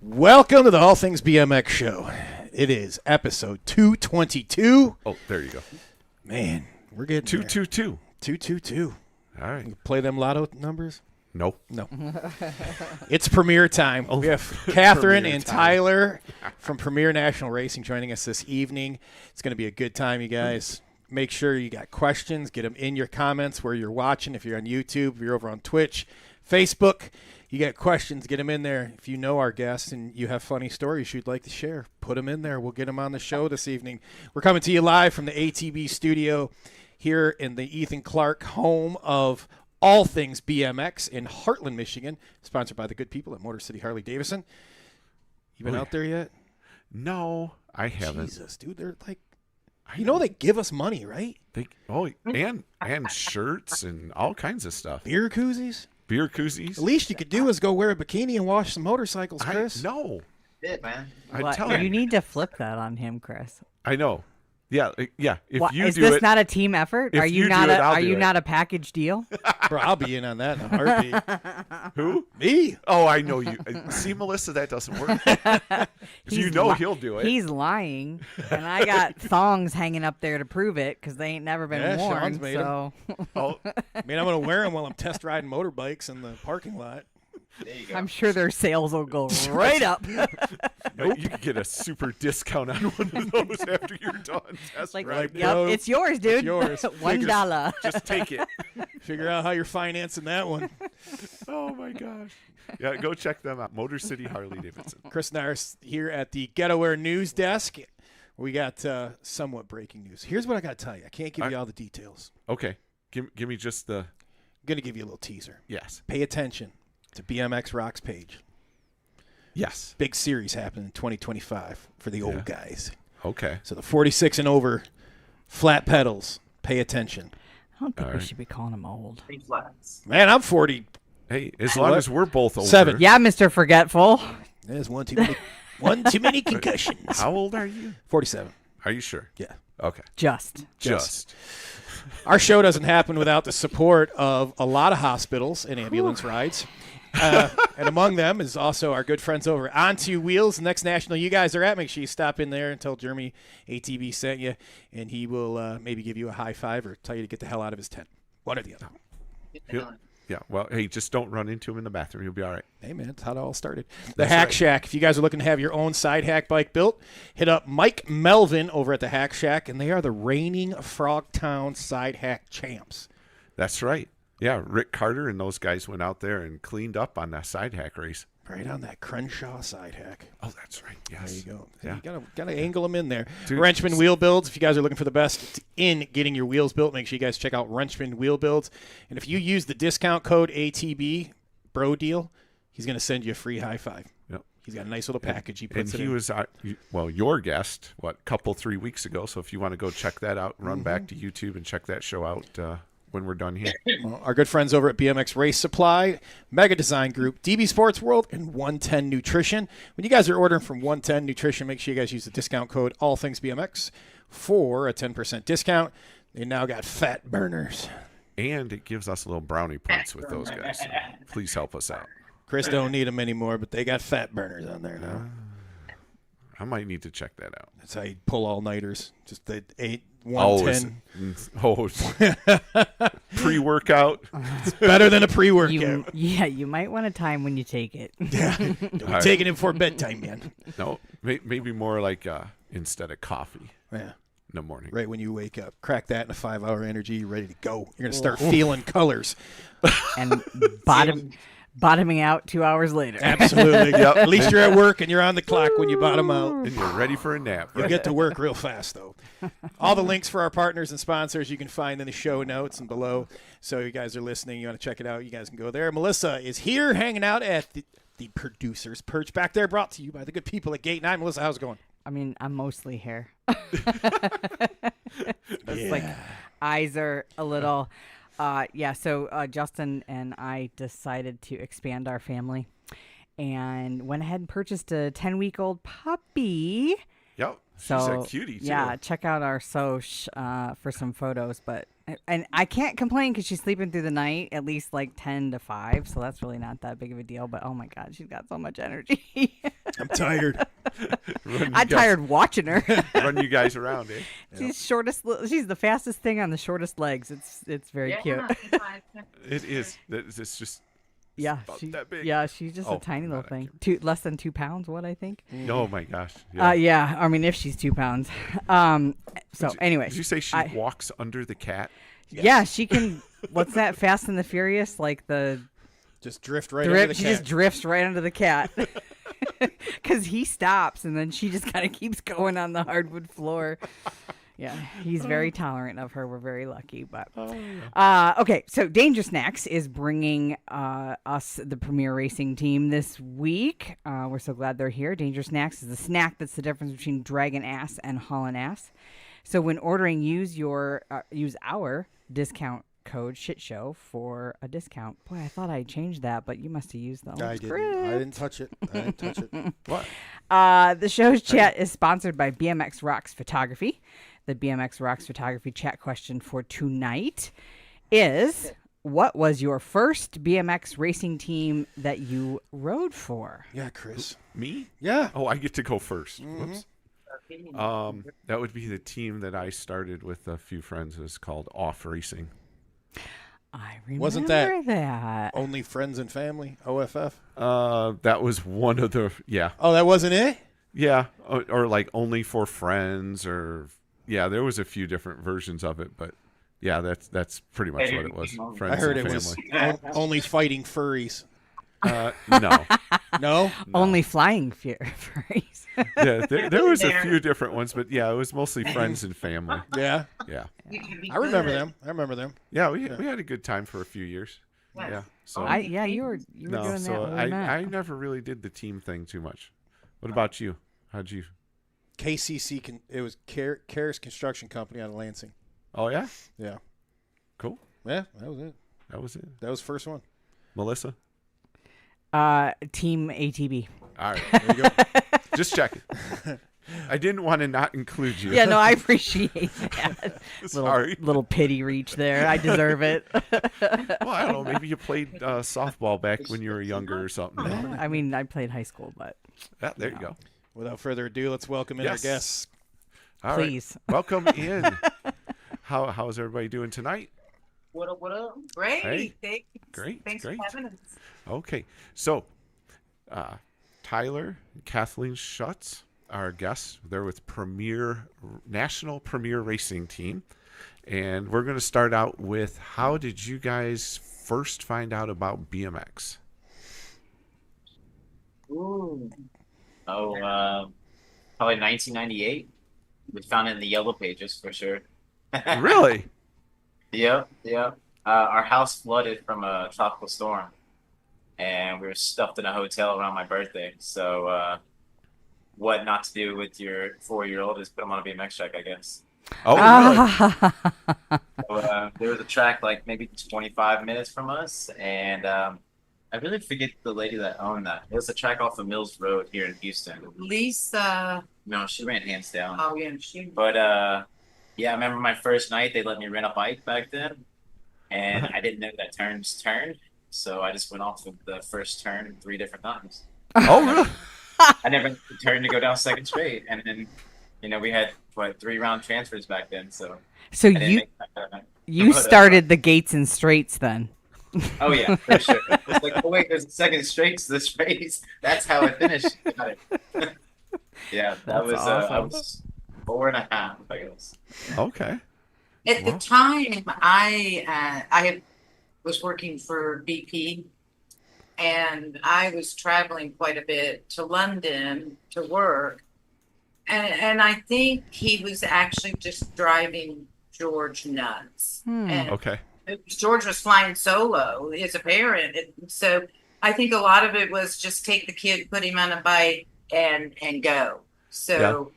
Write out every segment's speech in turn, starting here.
Welcome to the All Things BMX show. It is episode 222. Oh, there you go. Man, we're getting 222. 222. All right. Play them lotto numbers? No. No. It's premiere time. We have Catherine Premiere and time. Tyler from Premier National Racing joining us this evening. It's going to be a good time, you guys. Make sure you got questions. Get them in your comments where you're watching. If you're on YouTube, if you're over on Twitch, Facebook, you got questions, get them in there. If you know our guests and you have funny stories you'd like to share, put them in there. We'll get them on the show this evening. We're coming to you live from the ATB studio here in the Ethan Clark home of All Things BMX in Heartland, Michigan, sponsored by the good people at Motor City Harley Davidson. You been out there yet? No, I haven't. Jesus, dude, they're like, they give us money, right? And shirts and all kinds of stuff. Beer koozies? Beer koozies. The least you could do is go wear a bikini and wash some motorcycles, Chris. No. It, man. I tell You need to flip that on him, Chris. I know. Yeah. If you is do this it, not a team effort? if Are you you not do it, I'll are do you it. not a package deal? Bro, I'll be in on that in a heartbeat. who? Me? Oh, I know you. See, Melissa, that doesn't work. He'll do it. He's lying, and I got thongs hanging up there to prove it because they ain't never been Yeah, worn. Sean's made 'em. So Oh, I mean, I'm going to wear them while I'm test riding motorbikes in the parking lot. There you go. I'm sure their sales will go right up. you can get a super discount on one of those after you're done. Test Like, riding. yep, bro. it's yours, dude. yours. $1. Just take it. Figure out how you're financing that one. Oh my gosh. Yeah, go check them out. Motor City Harley Davidson. Chris and I are here at the Getaware News Desk. We got somewhat breaking news. Here's what I got to tell you. I can't give you all the details. Okay. Give me just the I'm going to give you a little teaser. yes. Pay attention to BMX Rocks page. Yes. Big series happening in 2025 for the old guys. Okay. So the 46 and over flat pedals, pay attention. I don't think All we right. should be calling him old. Big flats. Man, I'm 40. Hey, as long as we're both older. 7. Yeah, Mr. Forgetful. There's one too many, one too many concussions. How old are you? 47. Are you sure? Yeah. Okay. Just. Our show doesn't happen without the support of a lot of hospitals and ambulance rides. And among them is also our good friends over at Onto Wheels. The next national you guys are at, make sure you stop in there and tell Jeremy ATV sent you, and he will maybe give you a high five or tell you to get the hell out of his tent. One or the other. Yeah. Well, hey, just don't run into him in the bathroom. You'll be all right. Hey, man, that's how it all started. The That's Hack right. Shack. If you guys are looking to have your own side hack bike built, hit up Mike Melvin over at the Hack Shack, and they are the reigning Frogtown side hack champs. That's right. Yeah, Rick Carter and those guys went out there and cleaned up on that side hack race. Right on that Crenshaw side hack. Oh, that's right. Yes. There you go. Yeah. You gotta angle them in there. Dude, Wrenchman Wheel Builds. If you guys are looking for the best in getting your wheels built, make sure you guys check out Wrenchman Wheel Builds. And if you use the discount code ATB Bro Deal, he's gonna send you a free high five. Yep. He's got a nice little package he And puts it he in. was, your guest, 3 weeks ago. So if you want to go check that out, run back to YouTube and check that show out when we're done here. Well, our good friends over at BMX Race Supply, Mega Design Group, DB Sports World, and 110 Nutrition. When you guys are ordering from 110 Nutrition, make sure you guys use the discount code AllThingsBMX for a 10% discount. They now got fat burners. And it gives us a little brownie points with those guys. So please help us out. Chris don't need them anymore, but they got fat burners on there now. I might need to check that out. That's how you pull all-nighters. Just the 110. Pre-workout. It's better than a pre-workout. You might want a time when you take it. Don't be right. taking it before bedtime, man. No, maybe more like instead of coffee Yeah. in the morning. Right when you wake up. Crack that in a 5-hour energy. You're ready to go. You're going to start feeling colors. And bottoming out 2 hours later. Absolutely. Yep. At least you're at work and you're on the clock when you bottom out. And you're ready for a nap. You'll Right? get to work real fast, though. All the links for our partners and sponsors you can find in the show notes and below. So you guys are listening, you want to check it out, you guys can go there. Melissa is here hanging out at the producer's perch back there, brought to you by the good people at Gate 9. Melissa, how's it going? I mean, I'm mostly here. It's like eyes are a little. So Justin and I decided to expand our family and went ahead and purchased a 10-week-old puppy. Yep. She's So a cutie, too. yeah, check out our Soch for some photos. And I can't complain because she's sleeping through the night at least like 10 to 5, so that's really not that big of a deal. But oh my God, she's got so much energy. I'm tired. I'm tired watching her. Run you guys around, eh? She's the fastest thing on the shortest legs. It's very cute. It is. It's just Yeah, about she, that big. yeah, she's just Oh, a tiny little not thing. accurate. Less than 2 pounds, what I think. Oh my gosh. Yeah. I mean, if she's 2 pounds. So anyway, Did you say she walks under the cat? yeah, she can. What's that? Fast and the Furious, like the Just drift right under the she cat. just drifts right under the cat. Because he stops and then she just kind of keeps going on the hardwood floor. Yeah, he's very tolerant of her. We're very lucky. But okay, so Danger Snacks is bringing us the Premier Racing team this week. We're so glad they're here. Danger Snacks is the snack that's the difference between dragging ass and hauling ass. So when ordering, use our discount code SHITSHOW for a discount. Boy, I thought I changed that, but you must have used the old I didn't touch it. What? The show's chat is sponsored by BMX Rocks Photography. The BMX Rocks Photography chat question for tonight is, what was your first BMX racing team that you rode for? Yeah, Chris. Me? Yeah. Oh, I get to go 1st. Whoops. That would be the team that I started with a few friends. It was called Off Racing. I remember Wasn't that that. Only Friends and Family, OFF? That was one of the Oh, that wasn't it? Yeah, or like Only for Friends, or there was a few different versions of it, but yeah, that's pretty much what it was. Friends I heard and it family. was only fighting furries. No. No? Only flying furries. Yeah, there was a few different ones, but yeah, it was mostly friends and family. Yeah. Yeah. I remember them. Yeah, we had a good time for a few years. Yeah. So you were doing that so when we met. I never really did the team thing too much. What about you? How'd you? KCC, it was Karis Construction Company out of Lansing. Oh yeah. Yeah. Cool. Yeah, that was it. That was it. That was the first one. Melissa. Team ATB. All right. There you go. Just checking. I didn't want to not include you. Yeah, no, I appreciate that. Sorry. Little pity reach there. I deserve it. Well, I don't know. Maybe you played softball back when you were younger or something. I mean, I played high school, but Yeah, there you go. Without further ado, let's welcome in our Yes. guests. All right. please. Welcome in. How's everybody doing tonight? What up? What up? Great. Hey. Thanks. Great, Thanks great. for having us. Okay. So, Tyler and Kathleen Schutz, our guests. They're with National Premier Racing Team. And we're going to start out with, how did you guys first find out about BMX? Ooh. Oh, probably 1998. We found it in the Yellow Pages for sure. Really? Yep. Our house flooded from a tropical storm, and we were stuffed in a hotel around my birthday. So, what not to do with your 4-year-old is put him on a BMX track, I guess. Oh, really? So, there was a track like maybe 25 minutes from us, and I really forget the lady that owned that. It was a track off of Mills Road here in Houston. Lisa. No, she ran hands down. Oh, yeah. She. But yeah, I remember my first night. They let me rent a bike back then, and I didn't know that turns turned, so I just went off of the first turn 3 different times. Oh, really? I never turned to go down second straight, and then we had 3-round transfers back then, so. So I didn't you make that. you But, started the Gates and Straights then. Oh yeah, for sure. It's like, oh wait, there's a second straight to this race. That's how it finished. Got it. Yeah, that That's was I awesome. was 4.5, I guess. Okay. At the Wow. time, I was working for BP, and I was traveling quite a bit to London to work, and I think he was actually just driving George nuts. And Okay. George was flying solo as a parent, and so I think a lot of it was just take the kid, put him on a bike, and go. So,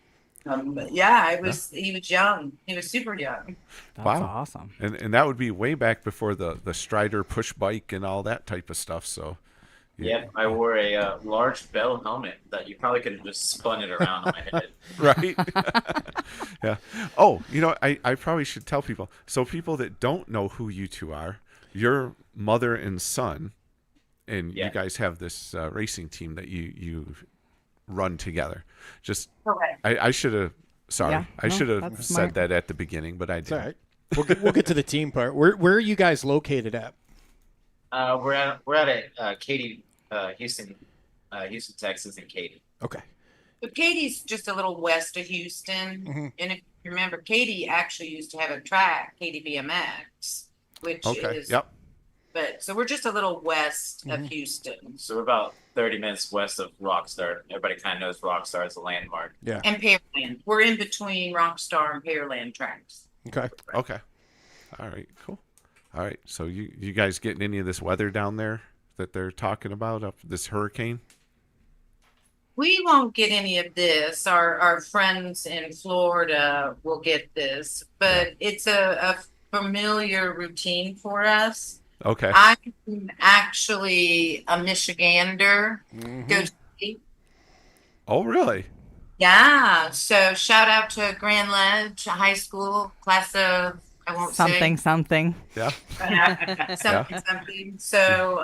it was. He was young. He was super young. That's Wow. awesome. And that would be way back before the Strider push bike and all that type of stuff. So, Yeah, I wore a large bell helmet that you probably could have just spun it around on my head. right? Yeah. Oh, I probably should tell people. So people that don't know who you two are, you're mother and son, and Yeah. you guys have this racing team that you run together. Just Correct. I should have. Sorry, Yeah, I no, should have that's said smart. that at the beginning, but I It's all didn't. right. We'll get to the team part. Where are you guys located at? We're at Katy, Houston, Texas, and Katy. Okay. But Katie's just a little west of Houston. Mhm. And if you remember, Katie actually used to have a track, Katy BMX, which Okay. is, Yep. but so we're just a little west of Mhm. Houston. So we're about 30 minutes west of Rockstar. Everybody kind of knows Rockstar as a landmark. Yeah. And Pearland. We're in between Rockstar and Pearland tracks. Okay. Okay. All right. Cool. All right. So you guys getting any of this weather down there that they're talking about up this hurricane? We won't get any of this. Our friends in Florida will get this, but it's a familiar routine for us. Okay. I'm actually a Michigander. Go State. Oh, really? Yeah. So shout out to Grand Ledge High School class of I won't Something. Yeah. say something. So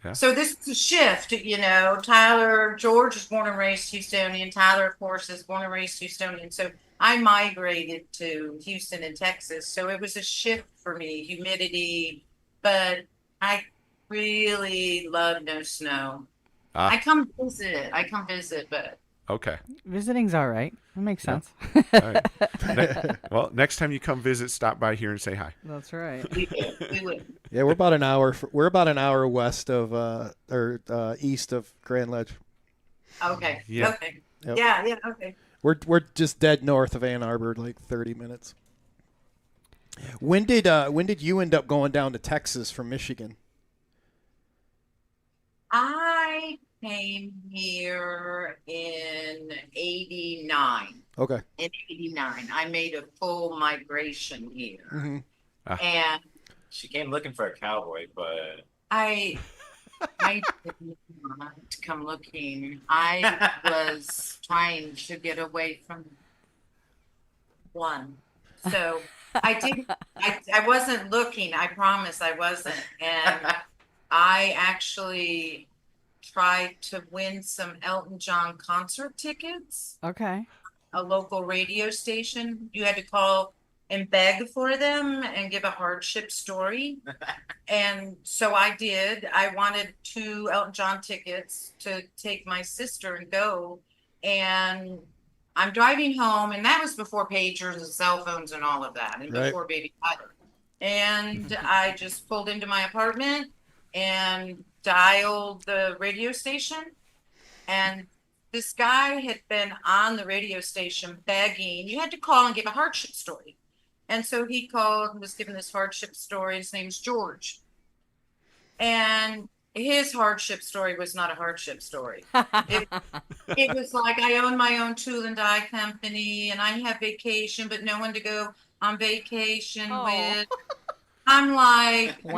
Yeah. so this is a shift, you know. Tyler George is born and raised Houstonian. Tyler, of course, is born and raised Houstonian. So I migrated to Houston and Texas. So it was a shift for me, humidity, but I really love no snow. Ah. I come visit, but Okay. Visiting's all right. That makes Yeah. sense. All right. Well, next time you come visit, stop by here and say hi. That's right. we would. Yeah, we're about an hour. We're about an hour west of east of Grand Ledge. Okay. Yeah. Okay. Yep. Yeah. Okay. We're just dead north of Ann Arbor, like 30 minutes. When did you end up going down to Texas from Michigan? I came here in '89. Okay. In '89, I made a full migration here, Hmm. and She came looking for a cowboy, but I did not come looking. I was trying to get away from one. So I didn't, I wasn't looking. I promise I wasn't. And I actually tried to win some Elton John concert tickets, Okay. a local radio station. You had to call and beg for them and give a hardship story. And so I did. I wanted 2 Elton John tickets to take my sister and go. And I'm driving home, and that was before pagers and cell phones and all of that, and Right. before Baby Tyler. And I just pulled into my apartment and dialed the radio station. And this guy had been on the radio station begging. You had to call and give a hardship story. And so he called and was given this hardship story. His name's George. And his hardship story was not a hardship story. It was like, I own my own tool and die company, and I have vacation, but no one to go on vacation Oh. with. I'm like, Wah,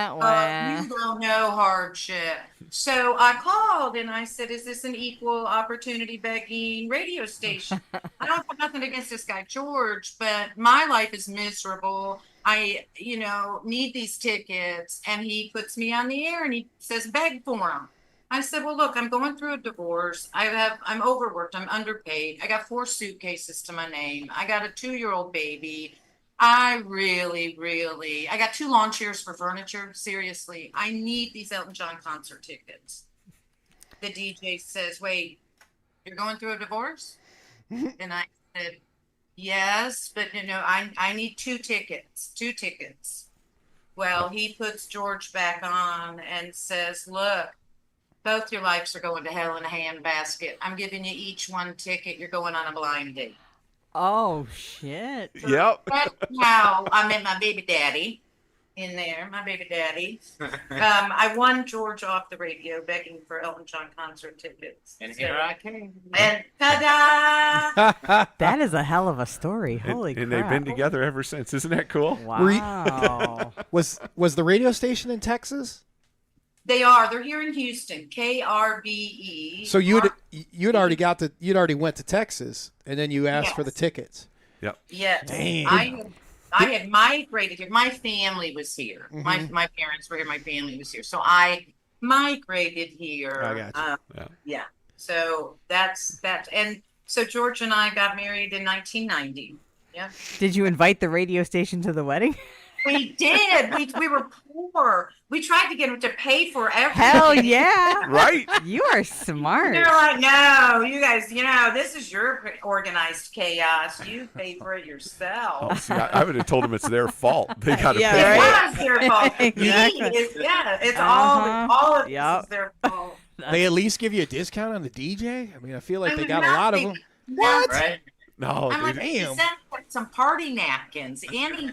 no, wah. you don't know hardship. So I called and I said, is this an equal opportunity begging radio station? I don't have nothing against this guy, George, but my life is miserable. I, need these tickets. And he puts me on the air and he says, beg for them. I said, well, look, I'm going through a divorce. I'm overworked. I'm underpaid. I got 4 suitcases to my name. I got a 2-year-old baby. I got 2 lawn chairs for furniture. Seriously, I need these Elton John concert tickets. The DJ says, wait, you're going through a divorce? And I said, yes, but I need 2 tickets. Well, he puts George back on and says, look, both your lives are going to hell in a handbasket. I'm giving you each 1 ticket. You're going on a blind date. Oh shit. Yep. That's how I met my baby daddy in there, my baby daddy. I won George off the radio begging for Elton John concert tickets. and here I came. And ta-da! That is a hell of a story. Holy and crap. they've been together ever since. Isn't that cool? Were you- Wow. Was the radio station in Texas? They're here in Houston, KRBE. So you'd already went to Texas, and then you asked for the Yes. tickets. Yes. Dang. I had migrated here. My family was here. Mhm. My parents were here. My family was here. So I migrated here. I got you. Yeah. Yeah. So that's that. And so George and I got married in 1990. Yeah. Did you invite the radio station to the wedding? We did. We were poor. We tried to get them to pay for everything. Hell yeah. Right? You are smart. They're like, no, you guys, this is your organized chaos. You pay for it yourself. Oh, see, I would have told them it's their fault. They got to Yeah, pay right. for It was their fault. Exactly. It's Uh-huh. all of Yep. this is their fault. They at least give you a discount on the DJ. I mean, I feel like I they mean, got a lot of them. nothing. What? Right? No, I'm like, dude. "Hey, Damn. send like some party napkins, anything,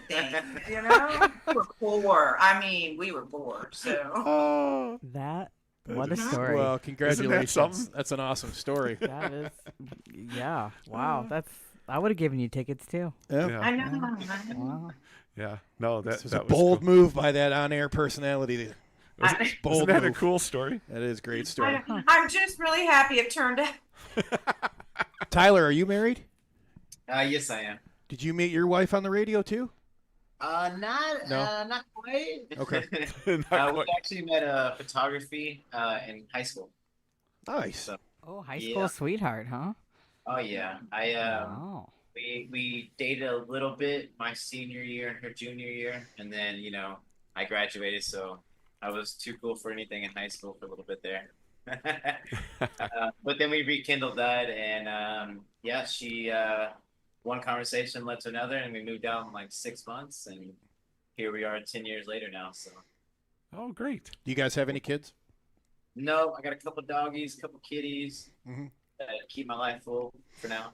you know? We were poor. I mean, we were poor. So Oh, What a is- story. Well, congratulations. something? That's an awesome story. That is, yeah. Wow. I would have given you tickets too. Yeah. yeah. I know. Wow. Yeah. No, This was that a was bold cool. move by that on-air personality. There. I- Bold Isn't that a move. cool story? That is a great story. I'm just really happy it turned out. Tyler, are you married? Yes, I am. Did you meet your wife on the radio too? Not quite. Okay. Not We quite. actually met photography in high school. Nice. So, Oh, high school Yeah. sweetheart, huh? oh yeah, Wow. we dated a little bit my senior year, her junior year, and then I graduated, so I was too cool for anything in high school for a little bit there. But then we rekindled that, and she one conversation led to another, and we moved out in like 6 months, and here we are 10 years later now. So Oh, great. Do you guys have any kids? no, I got a couple doggies, couple kitties, Mhm. keep my life full for now.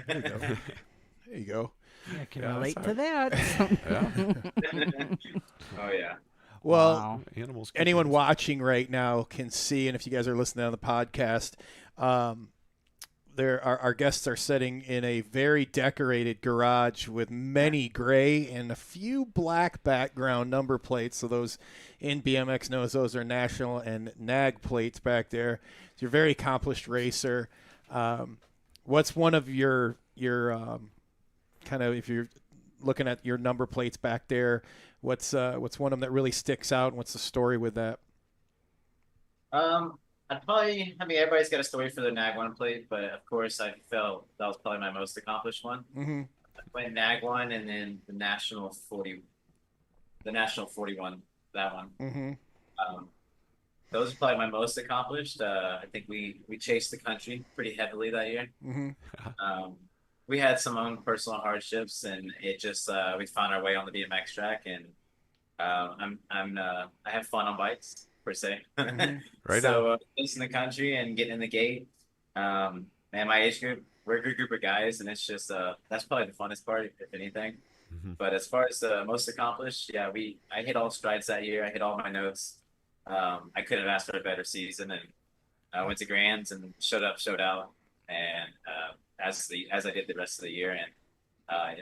There you go. There you go. I can Yeah, relate that's to that. Yeah. Oh yeah. Well, Wow. Animals. anyone kittens. watching right now can see, and if you guys are listening on the podcast, our guests are sitting in a very decorated garage with many gray and a few black background number plates. So those in BMX knows those are national and NAG plates back there. So you're a very accomplished racer. What's one of your kind of, if you're looking at your number plates back there, what's one of them that really sticks out, and what's the story with that? Everybody's got a story for their NAG one plate, but of course I felt that was probably my most accomplished one. Mm-hmm. I played NAG one, and then the national 41, that one. Mm-hmm. Those are probably my most accomplished. I think we chased the country pretty heavily that year. Mm-hmm. We had some own personal hardships, and it just we found our way on the BMX track, and I have fun on bikes per se. Right So chasing the country and getting in the gate, and my age group, we're a good group of guys, and it's just that's probably the funnest part, if anything. Mhm. But as far as the most accomplished, yeah, I hit all strides that year. I hit all my notes. I couldn't have asked for a better season, and I went to Grands and showed up, showed out, and as I did the rest of the year, and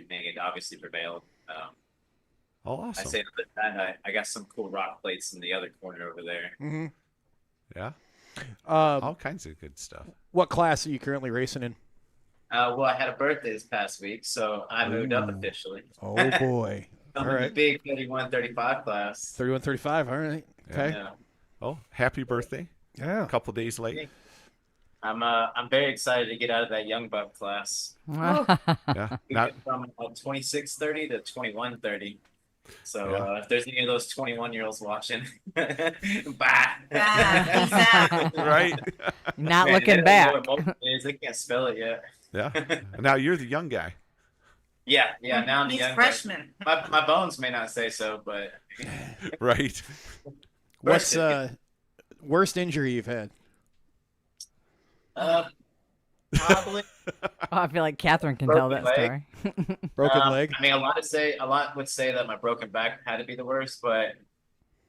it obviously prevailed. Oh, I awesome. say that I got some cool rock plates in the other corner over there. Mm-hmm. Yeah. Um, All kinds of good stuff. what class are you currently racing in? Well, I had a birthday this past week, so I moved up Ooh. officially. Oh boy. I'm All in the right. big 31-35 class. 31-35. All right. Okay. Yeah. Oh, happy birthday. Yeah. A couple days late. I'm very excited to get out of that young buck class. Yeah. We Not, went from 26-30 to 21-30. So Yeah. if there's any of those 21-year-olds watching, bye. Peace out. right. Not Man, looking they don't know back. what multi is. They can't spell it yet. Yeah. Now you're the young guy. Yeah. Now I'm the He's young freshman. guy. My bones may not say so, but Right. What's worst injury you've had? probably. Oh, I feel like Catherine can tell that Broken story. Broken leg? I mean, a lot would say that my broken back had to be the worst, but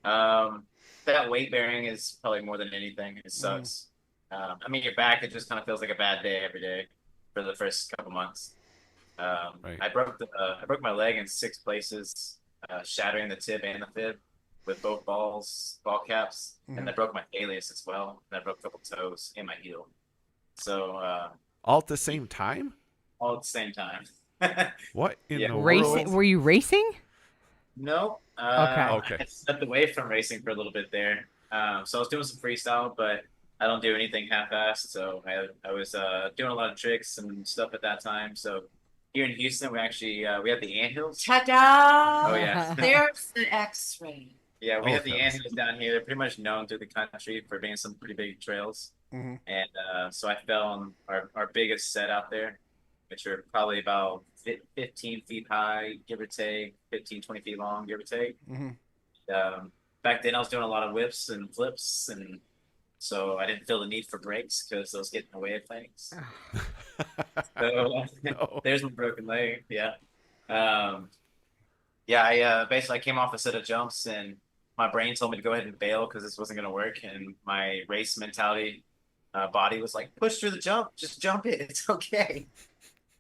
that weight bearing is probably more than anything. It sucks. I mean, your back, it just kind of feels like a bad day every day for the first couple months. Right. I broke my leg in 6 places, shattering the tib and the fib with both ball caps, and I broke my alias as well, and I broke a couple toes and my heel. So All at the same time? all at the same time. What in Yeah. the Racing? world? Were you racing? No. Okay. Okay. I stepped away from racing for a little bit there. So I was doing some freestyle, but I don't do anything half-assed. So I was doing a lot of tricks and stuff at that time. So here in Houston, we actually we have the anthills. Oh Ta-da! yeah, There's the X-ray. yeah, we Oh, have the anthills down here. They're pretty much known through the country for being some pretty big trails. Hmm. And so I fell on our biggest set out there, which are probably about 15 feet high, give or take, 15, 20 feet long, give or take. Hmm. Back then, I was doing a lot of whips and flips, and so I didn't feel the need for brakes because those get in the way of things. So no. there's my broken leg. Yeah. Um, yeah, I basically I came off a set of jumps, and my brain told me to go ahead and bail because this wasn't going to work, and my race mentality body was like, push through the jump, just jump it, it's okay.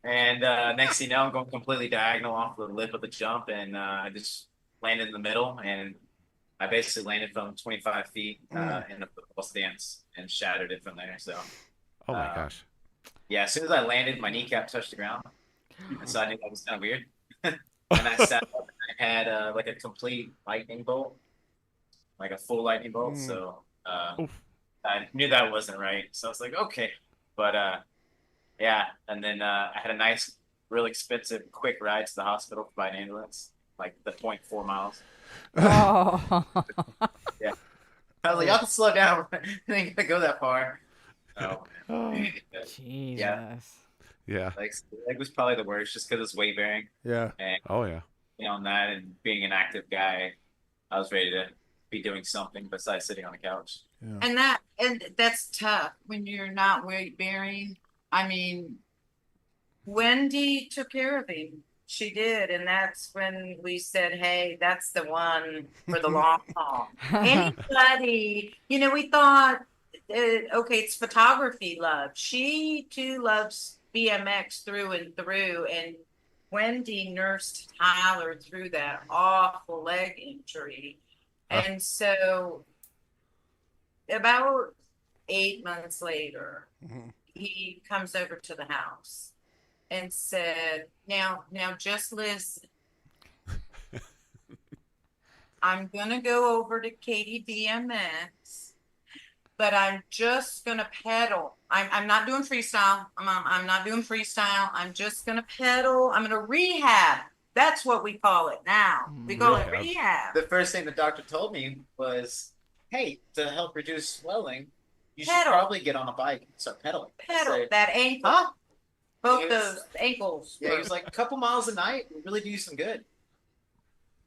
And next thing you know, I'm going completely diagonal off the lip of the jump, and I just landed in the middle, and I basically landed from 25 feet in the football stance and shattered it from there. So, Oh my uh, gosh. yeah, as soon as I landed, my kneecap touched the ground, and so I knew that was kind of weird. And I sat up and I had like a complete lightning bolt, like a full lightning bolt. Mm. So Oof. I knew that wasn't right. So I was like, okay. But yeah, and then I had a nice, real expensive, quick ride to the hospital by an ambulance, like the 0.4 miles. Oh. Yeah, I was like, y'all can slow down. I ain't gonna go that far. Oh, Oh, Jesus. yeah. like was probably the worst, just because it's weight bearing, Yeah. and Oh yeah. on that, and being an active guy, I was ready to be doing something besides sitting on the couch. Yeah. And that's tough when you're not weight bearing. I mean, Wendy took care of him. She did, and that's when we said, "Hey, that's the one for the long haul." Anybody, we thought, okay, it's photography love. She too loves BMX through and through, and Wendy nursed Tyler through that awful leg injury, Uh, and so about 8 months later, Mhm. he comes over to the house and said, now just listen. I'm gonna go over to Katie BMX, but I'm just gonna pedal. I'm not doing freestyle. I'm not doing freestyle. I'm just gonna pedal. I'm gonna rehab. That's what we call it now. We call it Rehab. rehab. The first thing the doctor told me was, "Hey, to help reduce swelling, you should Pedal. probably get on a bike and start pedaling." I Pedal said, that ankle, huh? both Yes. those ankles. Yeah, he was like, a couple miles a night will really do you some good.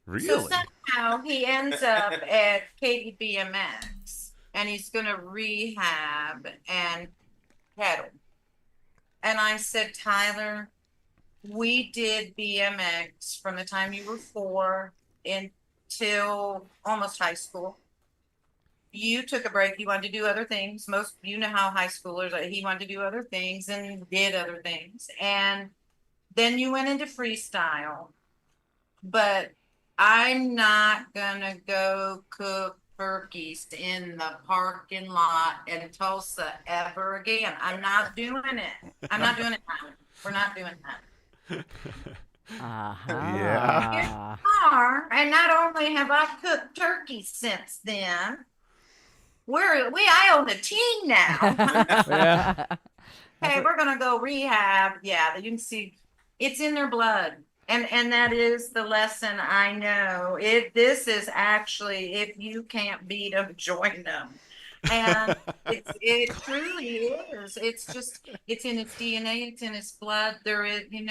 So Really? somehow he ends up at Katie BMX and he's going to rehab and pedal. And I said, Tyler, we did BMX from the time you were 4 until almost high school. You took a break. You wanted to do other things. How high schoolers, he wanted to do other things and did other things. And then you went into freestyle. But I'm not gonna go cook turkeys in the parking lot in Tulsa ever again. I'm not doing it. I'm not doing it. We're not doing that. Yeah. And not only have I cooked turkeys since then, I own a team now. Yeah. Hey, we're gonna go rehab. Yeah, you can see it's in their blood. And that is the lesson I know. This is actually, if you can't beat them, join them. And it truly is. It's in its DNA, it's in its blood. There is, and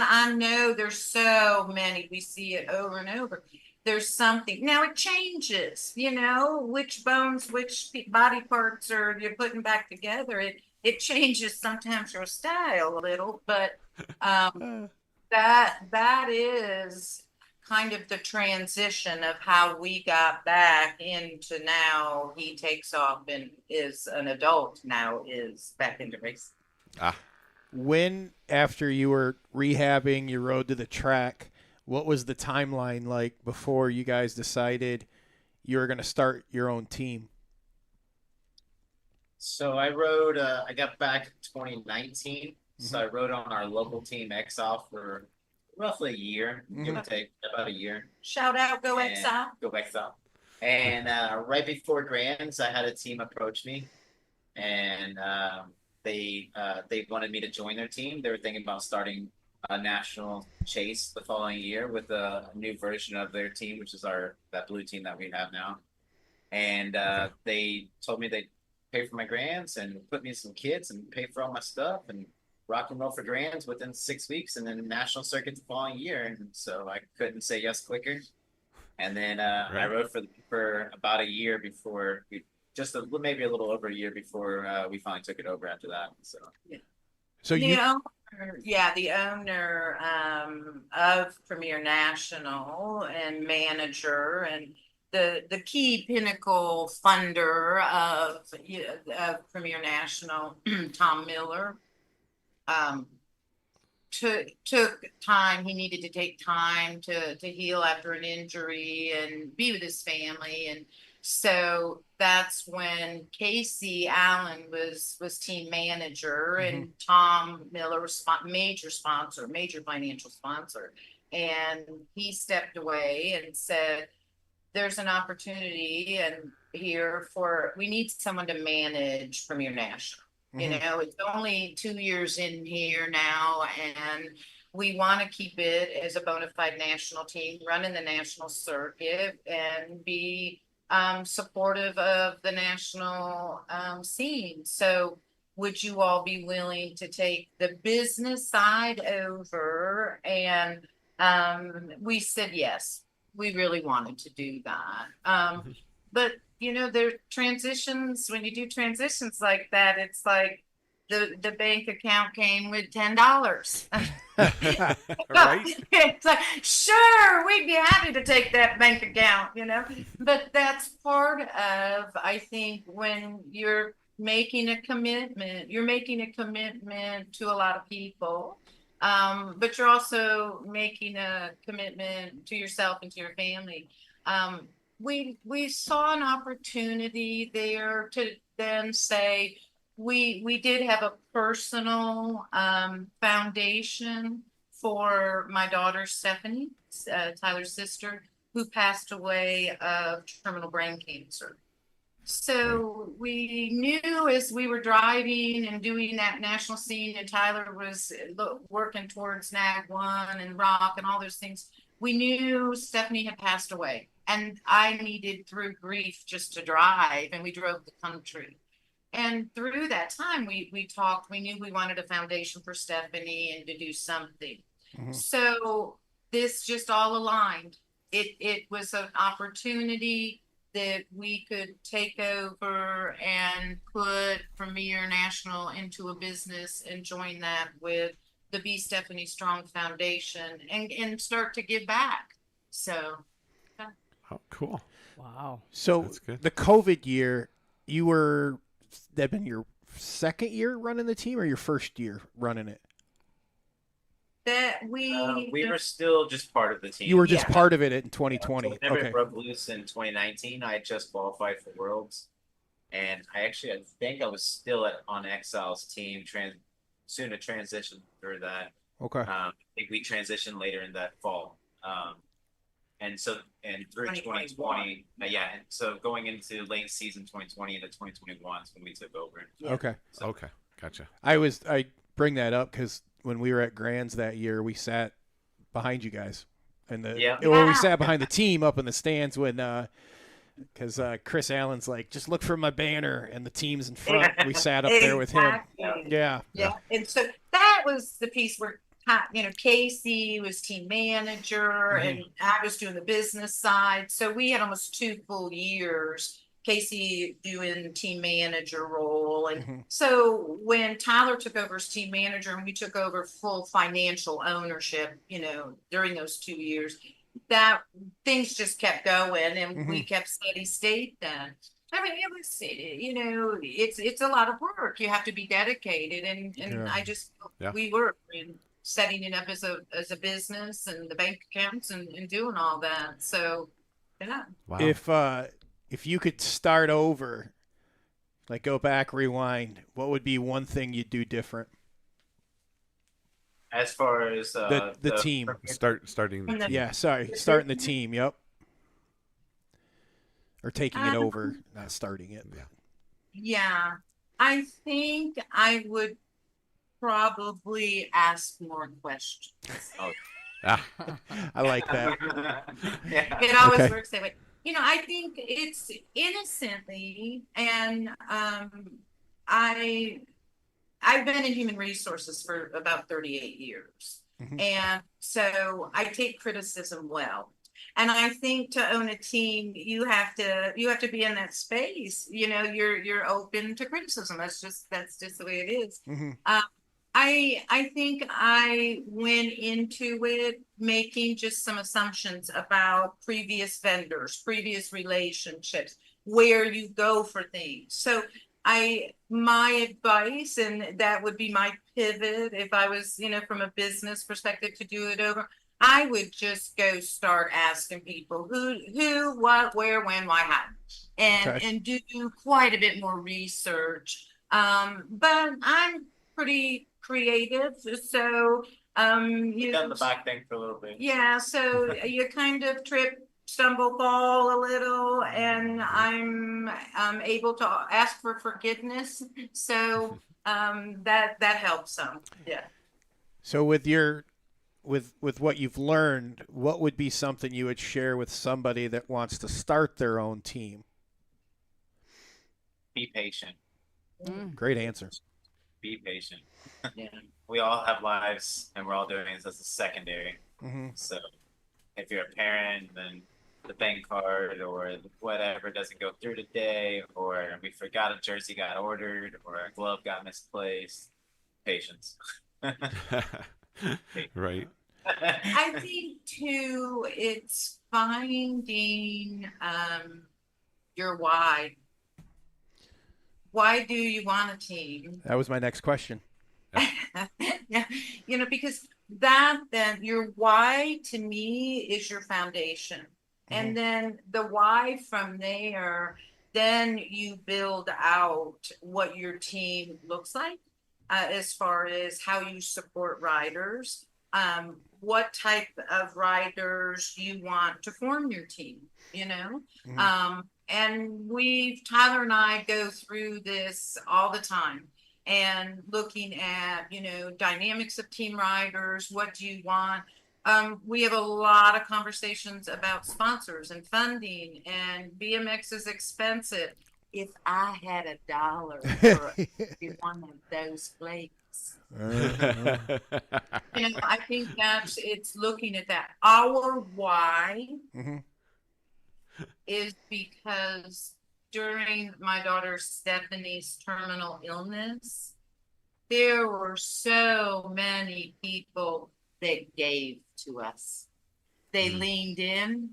I know there's so many, we see it over and over. There's something now, it changes, which bones, which body parts are you putting back together. It changes sometimes your style a little, but that is kind of the transition of how we got back into now he takes off and is an adult now is back into racing. When, after you were rehabbing, you rode to the track, what was the timeline like before you guys decided you were going to start your own team? So I rode, I got back in 2019. So I rode on our local team Exile for roughly a year, give or take about a year. Shout out, go And Exile. Go Exile. And right before Grands, I had a team approach me and they wanted me to join their team. They were thinking about starting a national chase the following year with a new version of their team, which is that blue team that we have now. And they told me they'd pay for my grants and put me in some kits and pay for all my stuff and rock and roll for grants within 6 weeks, and then national circuit the following year. And so I couldn't say yes quicker. And then I rode for about a year before maybe a little over a year before we finally took it over after that. So the owner of Premier National and manager and the key pinnacle funder of Premier National, Tom Miller, took time. He needed to take time to heal after an injury and be with his family. And so that's when Casey Allen was team manager, and Tom Miller was major financial sponsor. And he stepped away and said, there's an opportunity and we need someone to manage Premier National. You know, it's only 2 years in here now, and we want to keep it as a bona fide national team, running the national circuit, and be supportive of the national scene. So would you all be willing to take the business side over? And we said yes. We really wanted to do that. But you know, there are transitions. When you do transitions like that, it's like the bank account came with $10. Right? It's like, sure, we'd be happy to take that bank account, you know. But that's part of, I think, when you're making a commitment to a lot of people. But you're also making a commitment to yourself and to your family. We saw an opportunity there to then say we did have a personal foundation for my daughter Stephanie, Tyler's sister, who passed away of terminal brain cancer. So we knew as we were driving and doing that national scene, and Tyler was working towards NAG1 and Rock and all those things, we knew Stephanie had passed away. And I needed, through grief, just to drive, and we drove the country. And through that time, we talked. We knew we wanted a foundation for Stephanie and to do something. So this just all aligned. It was an opportunity that we could take over and put Premier National into a business and join that with the Be Stephanie Strong Foundation and start to give back. So. Oh, cool. Wow. So That's good. the COVID year, that'd been your second year running the team or your first year running it? That we were still just part of the team. You were just part of it in 2020. So whenever it broke loose in 2019, I had just qualified for Worlds, and I think I was still on Exile's team, soon to transition through that. Okay. I think we transitioned later in that fall. And through 2020, and so going into late season 2020 into 2021 is when we took over. Okay. Okay. Gotcha. I bring that up because when we were at Grands that year, we sat behind you guys, and we sat behind the team up in the stands when because Chris Allen's like, just look for my banner, and the team's in front. We sat up there with him. Yeah. And so that was the piece where, you know, Casey was team manager and I was doing the business side. So we had almost 2 full years, Casey doing team manager role. And so when Tyler took over as team manager and we took over full financial ownership, you know, during those 2 years, that things just kept going and we kept steady state then. I mean, it was, you know, it's a lot of work. You have to be dedicated. And I just, we were setting it up as a business and the bank accounts and doing all that. So, yeah. Wow. If you could start over, like go back, rewind, what would be one thing you'd do different? As far as the team. Starting the team. Yeah, sorry. Starting the team, yep. Or taking it over, not starting it. Yeah. I think I would probably ask more questions. Oh, Ah, I like that. yeah. It always Okay. works that way. I think it's innocently, and I I've been in human resources for about 38 years. Mhm. And so I take criticism well. And I think to own a team, you have to be in that space. You're open to criticism. That's just the way it is. Mhm. I think I went into it making just some assumptions about previous vendors, previous relationships, where you go for things. So my advice, and that would be my pivot if I was, from a business perspective to do it over, I would just go start asking people who, what, where, when, why, how, and Okay. and do quite a bit more research. But I'm pretty creative, so We've done the back thing for a little bit. yeah, so you kind of trip, stumble, fall a little, and I'm able to ask for forgiveness. So that helps some. Yeah. So with what you've learned, what would be something you would share with somebody that wants to start their own team? Be patient. Great answer. Be patient. Yeah. We all have lives, and we're all doing this as a secondary. Hmm. So if you're a parent, then the bank card or whatever doesn't go through today, or we forgot a jersey got ordered, or a glove got misplaced. Patience. right. I think too, it's finding your why. Why do you want a team? That was my next question. Yeah, because that then your why to me is your foundation. And then the why from there, then you build out what your team looks like, as far as how you support riders, what type of riders you want to form your team, you know? And Tyler and I go through this all the time and looking at, dynamics of team riders. What do you want? We have a lot of conversations about sponsors and funding, and BMX is expensive. If I had $1 for every one of those flakes, I think it's looking at that. Our why Hmm. is because during my daughter Stephanie's terminal illness, there were so many people that gave to us. They leaned in,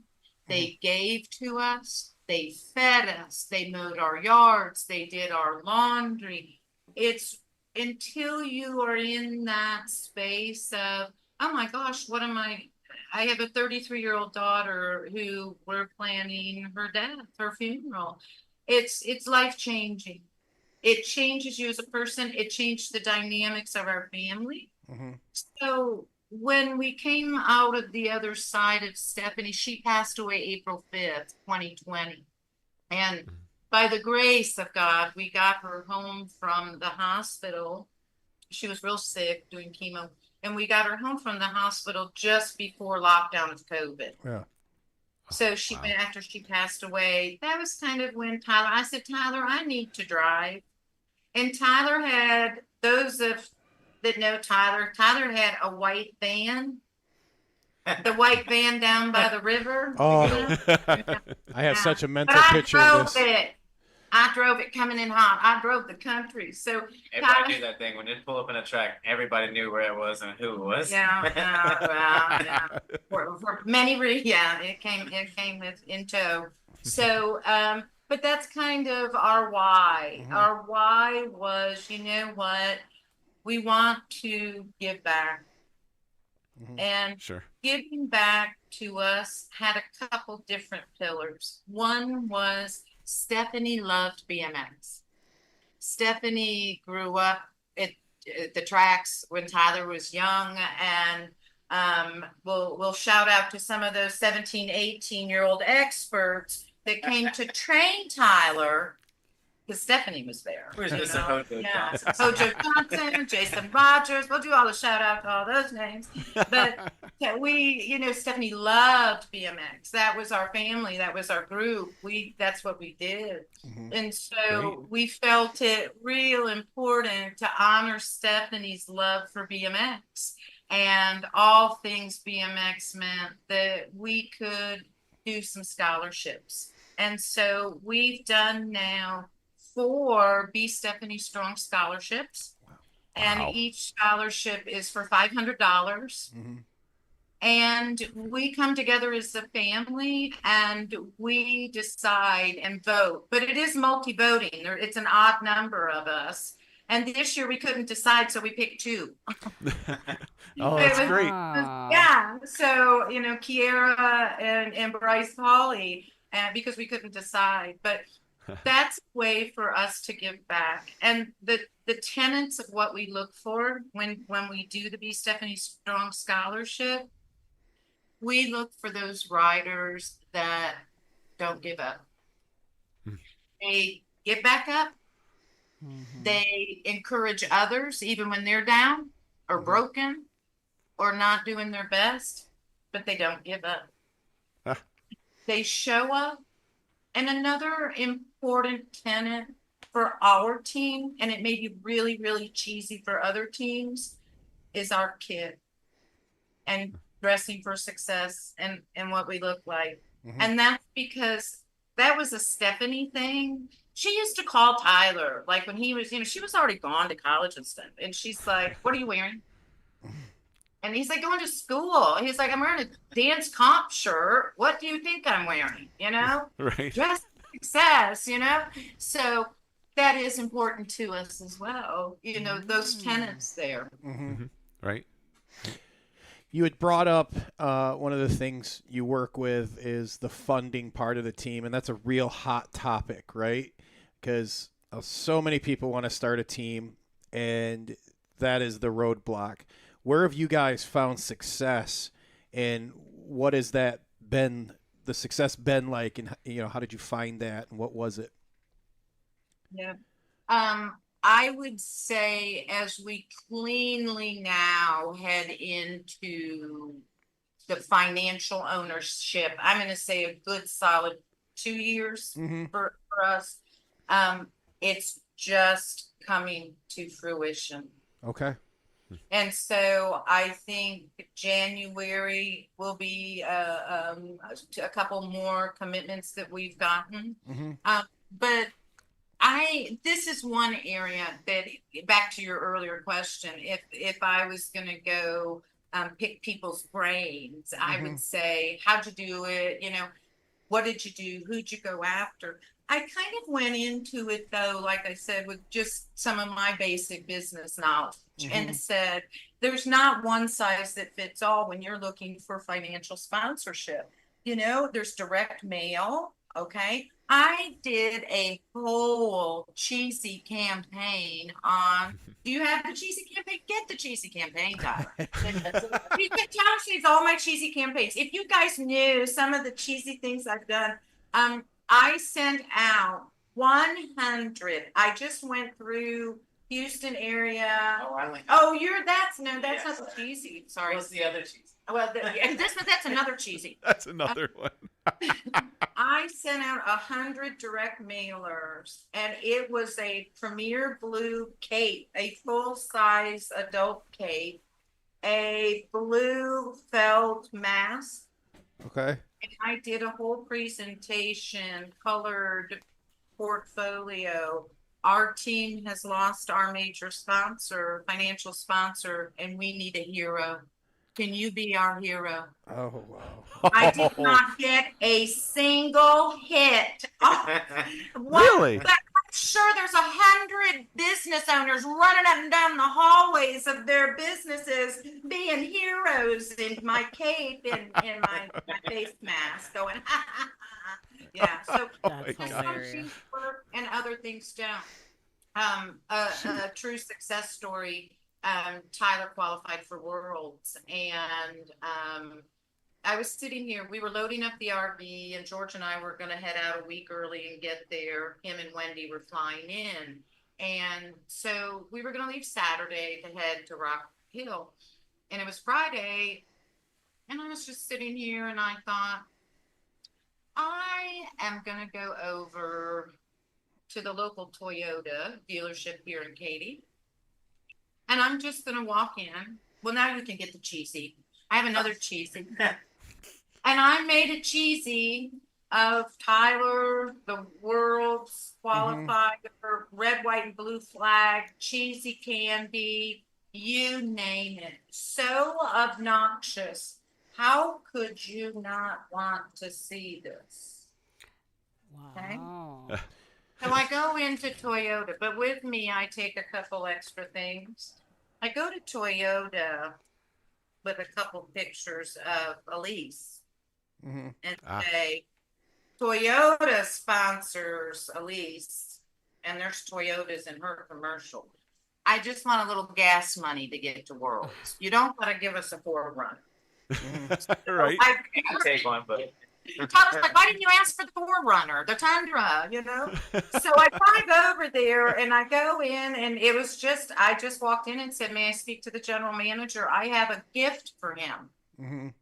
they gave to us, they fed us, they mowed our yards, they did our laundry. It's until you are in that space of, oh my gosh, what am I have a 33-year-old daughter who we're planning her death, her funeral. It's life changing. It changes you as a person. It changed the dynamics of our family. Hmm. So when we came out of the other side of Stephanie, she passed away April 5th, 2020. And by the grace of God, we got her home from the hospital. She was real sick doing chemo. And we got her home from the hospital just before lockdown of COVID. Yeah. So Wow. after she passed away, that was kind of when I said, Tyler, I need to drive. And Tyler had, that know Tyler had a white van, the white van down by the river. Oh. You know? I have such a But mental I picture of drove this. it. I drove it coming in hot. I drove the country. So Everybody knew that thing. When it pulled up in a track, everybody knew where it was and who it was. yeah, yeah. For many reasons, yeah, it came with in tow. So, but that's kind of our why. Our why was, you know what, we want to give back. And Sure. giving back to us had a couple different pillars. One was Stephanie loved BMX. Stephanie grew up at the tracks when Tyler was young, and we'll shout out to some of those 17, 18-year-old experts that came to train Tyler, because Stephanie was there. Where's you Mr. know? Hojo Yeah, Johnson? Hojo Johnson, Jason Rogers. We'll do all the shout out to all those names. But yeah, Stephanie loved BMX. That was our family. That was our group. That's what we did. And so Great. we felt it real important to honor Stephanie's love for BMX, and all things BMX meant that we could do some scholarships. And so we've done now 4 Be Stephanie Strong scholarships. And Wow. each scholarship is for $500. And we come together as a family and we decide and vote. But it is multi-voting. It's an odd number of us. And this year we couldn't decide, so we picked 2. Oh, that's It was- great. Yeah. So, Kiera and Bryce Hawley, because we couldn't decide. But that's a way for us to give back. And the tenets of what we look for when we do the Be Stephanie Strong Scholarship, we look for those riders that don't give up. They get back up. They encourage others even when they're down or broken or not doing their best, but they don't give up. They show up. And another important tenet for our team, and it may be really, really cheesy for other teams, is our kid and dressing for success and what we look like. And that's because that was a Stephanie thing. She used to call Tyler, like when he was, she was already gone to college and stuff. And she's like, "What are you wearing?" And he's like, "Going to school." He's like, "I'm wearing a dance comp shirt. What do you think I'm wearing?" Right. Dress for success, So that is important to us as well. Those tenets there. Right. You had brought up one of the things you work with is the funding part of the team, and that's a real hot topic, right? Because so many people want to start a team, and that is the roadblock. Where have you guys found success, and what has that been? The success been like, and how did you find that, and what was it? Yeah. I would say as we cleanly now head into the financial ownership, I'm going to say a good solid 2 years for us. It's just coming to fruition. Okay. And so I think January will be a couple more commitments that we've gotten. But this is one area that, back to your earlier question, if I was going to go pick people's brains, I would say, how'd you do it? What did you do? Who'd you go after? I kind of went into it, though, like I said, with just some of my basic business knowledge and said, there's not one size that fits all when you're looking for financial sponsorship. There's direct mail. Okay. I did a whole cheesy campaign on, do you have the cheesy campaign? Get the cheesy campaign, Tyler. You can tell all my cheesy campaigns. If you guys knew some of the cheesy things I've done, I sent out 100. I just went through Houston area. Oh, that's not the cheesy. Sorry. What's the other cheese? Well, that's another cheesy. That's another one. I sent out 100 direct mailers, and it was a Premier Blue cape, a full-size adult cape, a blue felt mask. Okay. And I did a whole presentation, colored portfolio. Our team has lost our major sponsor, financial sponsor, and we need a hero. Can you be our hero? Oh, wow. I did not get a single hit. Really? But I'm sure there's 100 business owners running up and down the hallways of their businesses being heroes in my cape and in my face mask going, yeah. So That's some hilarious. things work and other things don't. A true success story. Tyler qualified for Worlds, and I was sitting here, we were loading up the RV, and George and I were gonna head out a week early and get there. Him and Wendy were flying in. And so we were gonna leave Saturday to head to Rock Hill. And it was Friday, and I was just sitting here and I thought, I am gonna go over to the local Toyota dealership here in Katy. And I'm just gonna walk in. Well, now you can get the cheesy. I have another cheesy. And I made a cheesy of Tyler, the world's qualified for red, white, and blue flag, cheesy candy, you name it. So obnoxious. How could you not want to see this? Okay. Wow. So I go into Toyota, but with me, I take a couple extra things. I go to Toyota with a couple pictures of Elise and say, Toyota sponsors Elise, and there's Toyotas in her commercial. I just want a little gas money to get to Worlds. You don't got to give us a forerunner. Right. I take one, but Tyler's like, why didn't you ask for the forerunner, the Tundra, you know? So I drive over there and I go in, and it was just, I just walked in and said, may I speak to the general manager? I have a gift for him.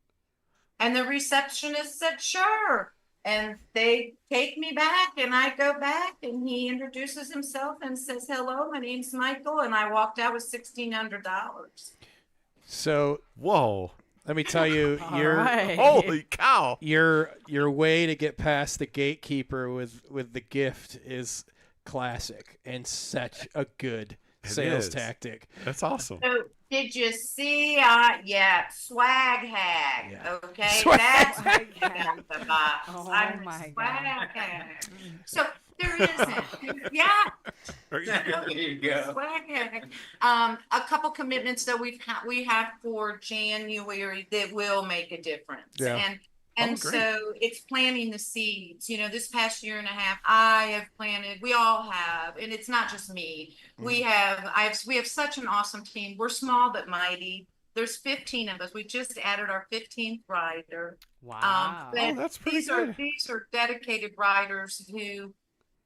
And the receptionist said, sure. And they take me back, and I go back, and he introduces himself and says, hello, my name's Michael. And I walked out with $1,600. So Whoa. let me tell you, All right. Holy cow. your way to get past the gatekeeper with the gift is classic and such a good sales is. tactic. That's awesome. So did you see? Yeah, swag hag. Yeah. Okay, Swag that's what hag. you got the box. Oh I'm my swag God. hag. So there isn't. Yeah, there you go. swag hag. A couple commitments that we have for January that will make a difference. Yeah. And great. so it's planting the seeds. You know, this past year and a half, I have planted. We all have, and it's not just me. We have such an awesome team. We're small but mighty. There's 15 of us. We just added our 15th rider. Wow. But that's pretty these are dedicated riders who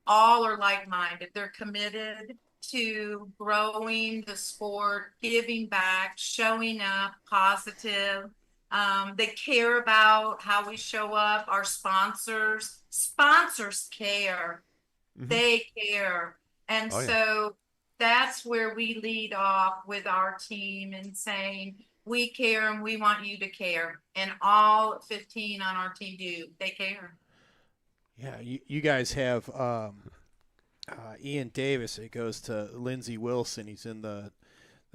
all are like-minded. They're committed to growing the sport, giving back, showing up, positive. They care about how we show up. Our sponsors care. They care. And Oh, yeah. so that's where we lead off with our team and saying, we care and we want you to care. And all 15 on our team do. They care. Yeah, you guys have Ian Davis. It goes to Lindsey Wilson. He's in the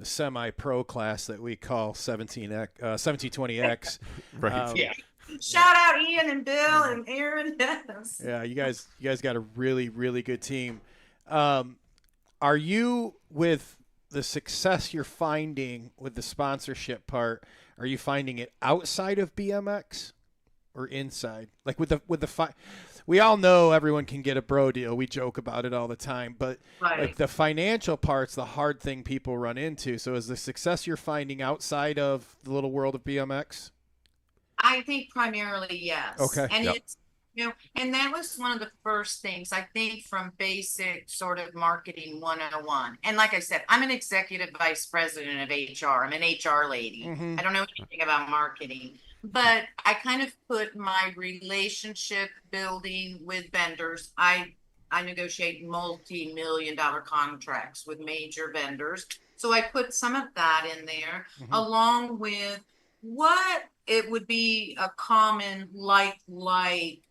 semi-pro class that we call 1720X. Right. Yeah. Shout out Ian and Bill and Aaron. Yes. Yeah, you guys got a really, really good team. Are you, with the success you're finding with the sponsorship part, are you finding it outside of BMX or inside? Like with the we all know everyone can get a bro deal. We joke about it all the time, but Right. like the financial part's the hard thing people run into. So is the success you're finding outside of the little world of BMX? I think primarily yes. Okay. And Yep. it's, you know, and that was one of the first things I think from basic sort of marketing 101. And like I said, I'm an executive vice president of HR. I'm an HR lady. I don't know anything about marketing, but I kind of put my relationship building with vendors. I negotiate multi-million-dollar contracts with major vendors. So I put some of that in there along with what it would be a common like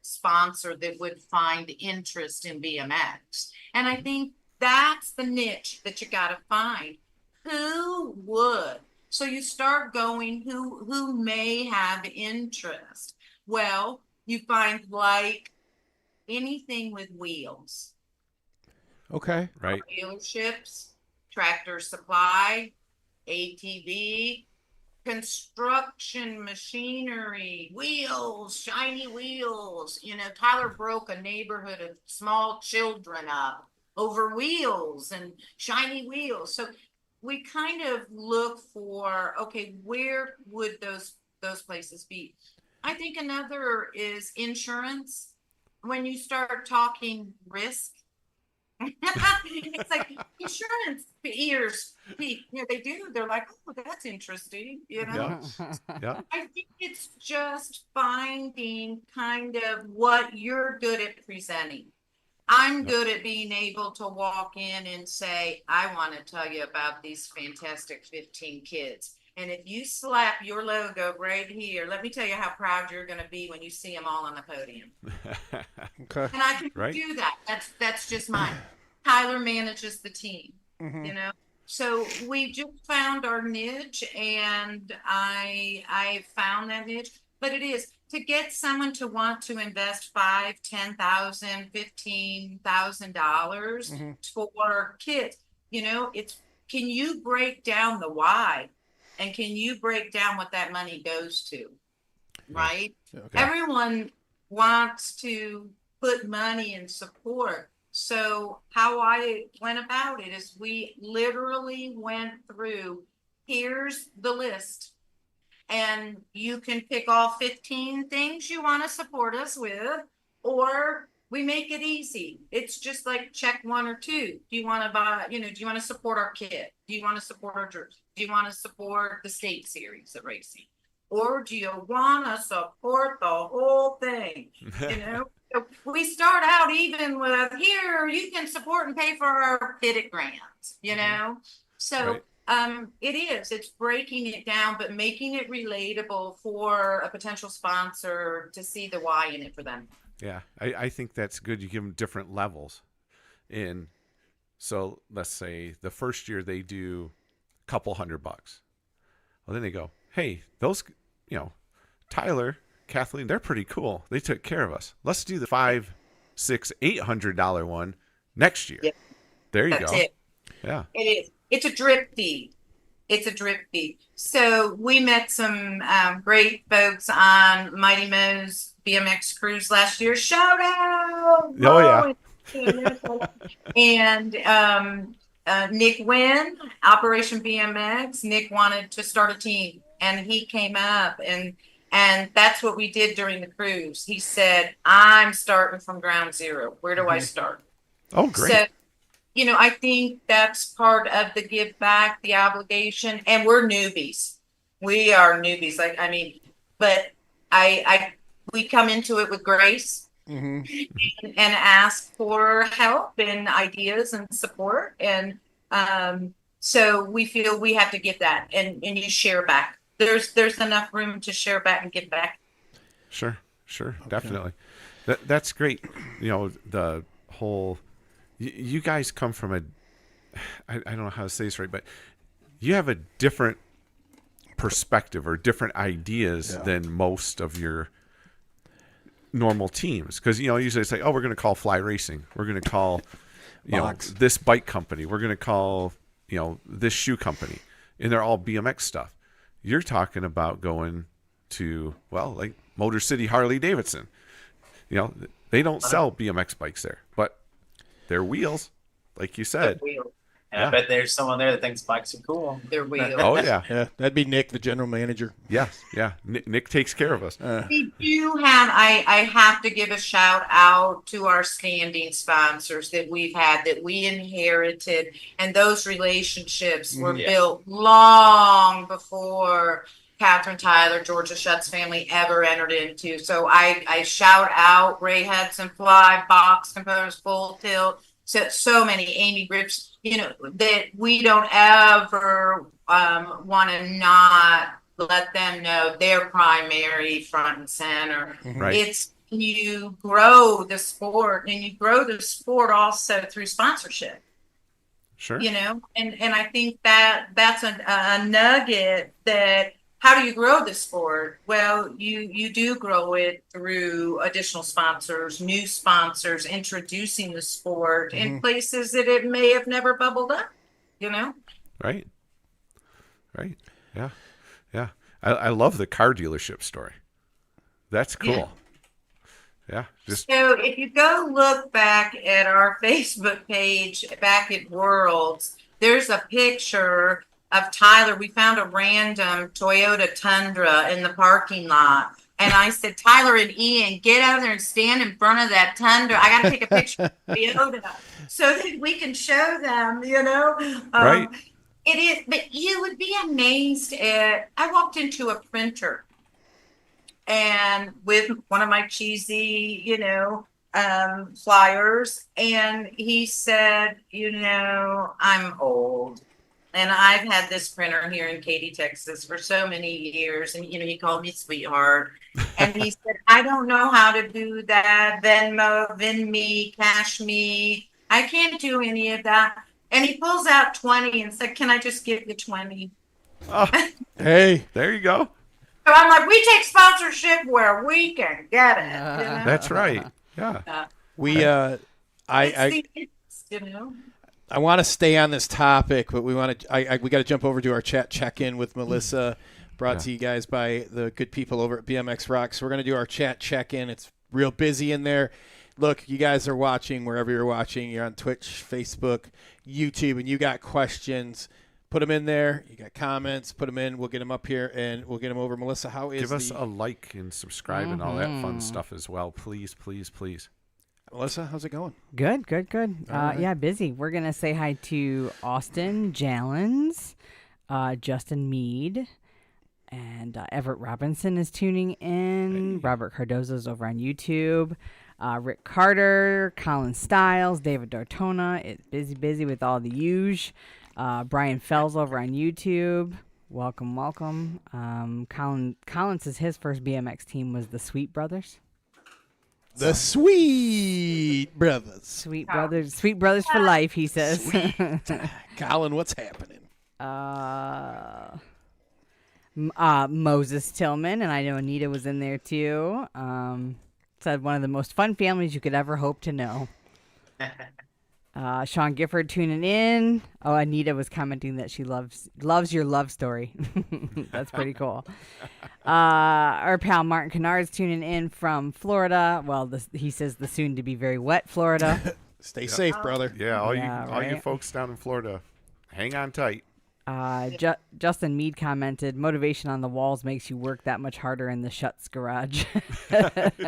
sponsor that would find interest in BMX. And I think that's the niche that you got to find. Who would? So you start going, who may have interest? Well, you find like anything with wheels. Okay. Right. Dealerships, Tractor Supply, ATV, construction machinery, wheels, shiny wheels. You know, Tyler broke a neighborhood of small children up over wheels and shiny wheels. So we kind of look for, okay, where would those places be? I think another is insurance. When you start talking risk, it's like insurance ears, they do. They're like, oh, that's interesting, Yeah. Yeah. I think it's just finding kind of what you're good at presenting. I'm Yep. good at being able to walk in and say, I want to tell you about these fantastic 15 kids. And if you slap your logo right here, let me tell you how proud you're going to be when you see them all on the podium. Okay. And I can Right. do that. That's just mine. Tyler manages the team, So we just found our niche, and I found that niche. But it is to get someone to want to invest $5, $10,000, $15,000 for kids. It's, can you break down the why, and can you break down what that money goes to? Right? Okay. Everyone wants to put money in support. So how I went about it is we literally went through, here's the list, and you can pick all 15 things you want to support us with, or we make it easy. It's just like check one or two. Do you want to buy, do you want to support our kit? Do you want to support our jersey? Do you want to support the state series of racing? Or do you want to support the whole thing? So we start out even with, here, you can support and pay for our fitted grants, So it's breaking it down, but making it relatable for a potential sponsor to see the why in it for them. Yeah, I think that's good. You give them different levels. So let's say the first year they do a couple $100. Well, then they go, hey, those, Tyler, Kathleen, they're pretty cool. They took care of us. Let's do the $500, $600, $800 one next year. Yep. There you That's go. it. Yeah. It is. It's a drip feed. So we met some great folks on Mighty Mo's BMX cruise last year. Shout out! Oh, yeah. And Nick Wynn, Operation BMX. Nick wanted to start a team, and he came up, and that's what we did during the cruise. He said, I'm starting from ground zero. Where do I start? Oh, great. So, I think that's part of the give back, the obligation, and we're newbies. We are newbies. But we come into it with grace and ask for help and ideas and support. And so we feel we have to give that, and you share back. There's enough room to share back and give back. Sure, okay. Definitely. That's great. The whole, you guys come from I don't know how to say this right, but you have a different perspective or different ideas than most of your normal teams. Because, usually it's like, oh, we're going to call Fly Racing. We're going to call, this bike company. We're going to call, this shoe company. And they're all BMX stuff. You're talking about going to, like Motor City Harley Davidson. They don't sell BMX bikes there, but they're wheels, like you said. And I bet there's someone there that thinks bikes are cool. They're wheels. Oh, yeah. Yeah, that'd be Nick, the general manager. Yes, yeah. Nick takes care of us. We do have, I have to give a shout out to our standing sponsors that we've had, that we inherited. And those relationships were built long before Catherine Tyler, Georgia Shutt's family ever entered into. So I shout out Ray Hudson, Fly, Box Composers, Full Tilt, so many, Amy Grips, that we don't ever want to not let them know they're primary, front and center. Right. It's, you grow the sport, and you grow the sport also through sponsorship. Sure. And I think that's a nugget that, how do you grow the sport? Well, you do grow it through additional sponsors, new sponsors, introducing the sport in places that it may have never bubbled up, Right. Yeah. I love the car dealership story. That's cool. Yeah. So if you go look back at our Facebook page, back at Worlds, there's a picture of Tyler. We found a random Toyota Tundra in the parking lot And I said, Tyler and Ian, get out there and stand in front of that Tundra. I got to take a picture of Toyota so that we can show them, Right. It is, but you would be amazed at, I walked into a printer and with one of my cheesy, flyers. And he said, I'm old. And I've had this printer here in Katy, Texas for so many years. And, he called me sweetheart. And he said, I don't know how to do that. Venmo, VinMe, Cash Me. I can't do any of that. And he pulls out 20 and said, can I just give you 20? Oh, Hey, there you go. So I'm like, we take sponsorship where we can get it. That's right. Yeah. we I want to stay on this topic, but we want to. We got to jump over to our chat check-in with Melissa, brought to you guys by the good people over at BMX Rocks. So we're going to do our chat check-in. It's real busy in there. Look, you guys are watching wherever you're watching. You're on Twitch, Facebook, YouTube, and you got questions. Put them in there. You got comments. Put them in. We'll get them up here, and we'll get them over. Melissa, how is Give us a like and subscribe and all that fun stuff as well. Please, please, please. Melissa, how's it going? Good. right. Yeah, busy. We're going to say hi to Austin Jallens, Justin Mead, and Everett Robinson is tuning in. Hey. Robert Cardozo's over on YouTube. Rick Carter, Colin Stiles, David Dartona. It's busy with all the huge. Brian Fells over on YouTube. Welcome. Colin says his first BMX team was the Sweet Brothers. The Sweet Brothers. Sweet Brothers for life, he says. Colin, what's happening? Moses Tillman, and I know Anita was in there too. Said one of the most fun families you could ever hope to know. Sean Gifford tuning in. Oh, Anita was commenting that she loves your love story. That's pretty cool. Our pal Martin Kennard's tuning in from Florida. Well, he says the soon to be very wet Florida. Stay safe, brother. Yeah, all you right? folks down in Florida, hang on tight. Justin Mead commented, motivation on the walls makes you work that much harder in the Shuts garage. That's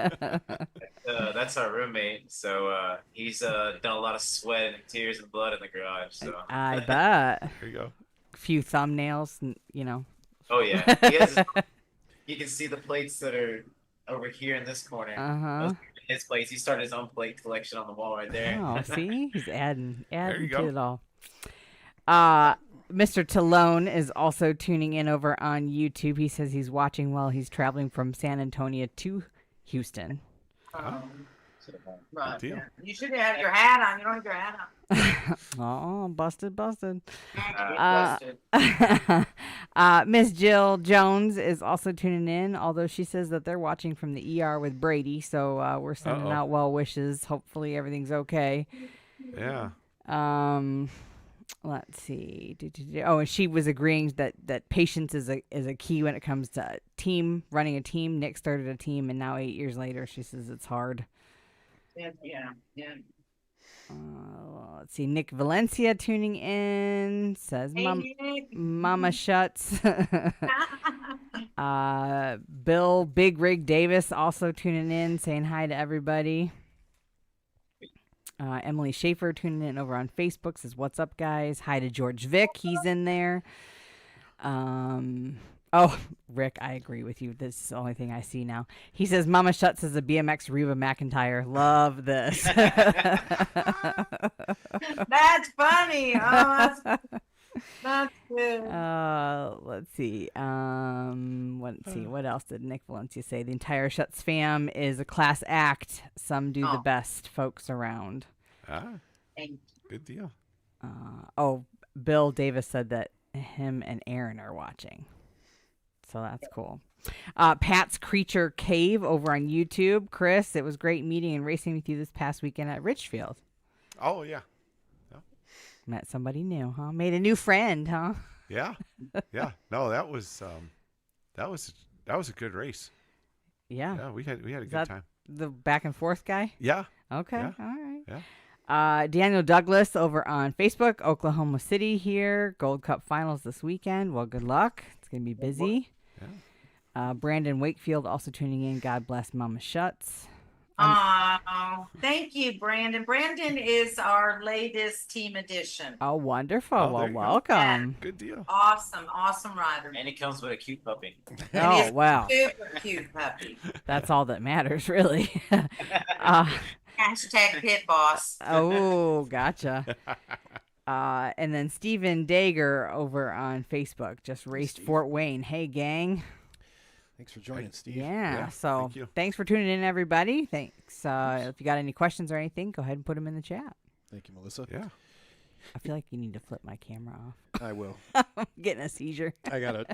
our roommate. So he's done a lot of sweat and tears and blood in the garage. So I bet. There you go. A few thumbnails, Oh yeah, you can see the plates that are over here in this corner. Those are his plates. He started his own plate collection on the wall right there. Oh, see? He's adding you to go. it all. Mr. Talone is also tuning in over on YouTube. He says he's watching while he's traveling from San Antonio to Houston. Right. deal. Yeah. You should have your hat on. You don't have your hat on. Oh, busted. Busted. Miss Jill Jones is also tuning in, although she says that they're watching from the ER with Brady, so we're sending out well wishes. Hopefully everything's okay. Yeah. Let's see. Oh, and she was agreeing that patience is a key when it comes to running a team. Nick started a team, and now 8 years later, she says it's hard. Yeah. Let's see. Nick Valencia tuning in says, Hey, Nick. "Mama shuts." Bill Big Rig Davis also tuning in, saying hi to everybody. Emily Schaefer tuning in over on Facebook says, "What's up, guys?" Hi to George Vick. He's in there. Oh, Rick, I agree with you. This is the only thing I see now. He says, "Mama Shuts is a BMX Reba McIntyre. Love this." That's funny. Oh, that's good. Let's see. What else did Nick Valencia say? The entire Shuts fam is a class act. Some do the best folks around. Good deal. Bill Davis said that him and Aaron are watching. So that's cool. Pat's Creature Cave over on YouTube. Chris, it was great meeting and racing with you this past weekend at Richfield. Oh yeah. Met somebody new, huh? Made a new friend, huh? Yeah. No, that was a good race. Yeah. Yeah, we had a good that time. The back and forth guy? Yeah. Okay. Yeah. All right. Yeah. Daniel Douglas over on Facebook, Oklahoma City here. Gold Cup finals this weekend. Well, good luck. It's going to be busy. Yeah. Brandon Wakefield also tuning in. God bless Mama Shuts. Oh, thank you, Brandon. Brandon is our latest team addition. Oh, wonderful. Oh, there Well, you go. welcome. Good deal. Awesome rider. And it comes with a cute puppy. And he's Oh, wow. super cute puppy. That's all that matters, really. uh, Hashtag pit boss. oh, gotcha. And then Stephen Dager over on Facebook just raced Fort Wayne. Hey, gang. Thanks for joining, Steve. Yeah, so thank you. thanks for tuning in, everybody. Thanks. If you got any questions or anything, go ahead and put them in the chat. Thank you, Melissa. Yeah. I feel like you need to flip my camera off. I will. I'm getting a seizure. I gotta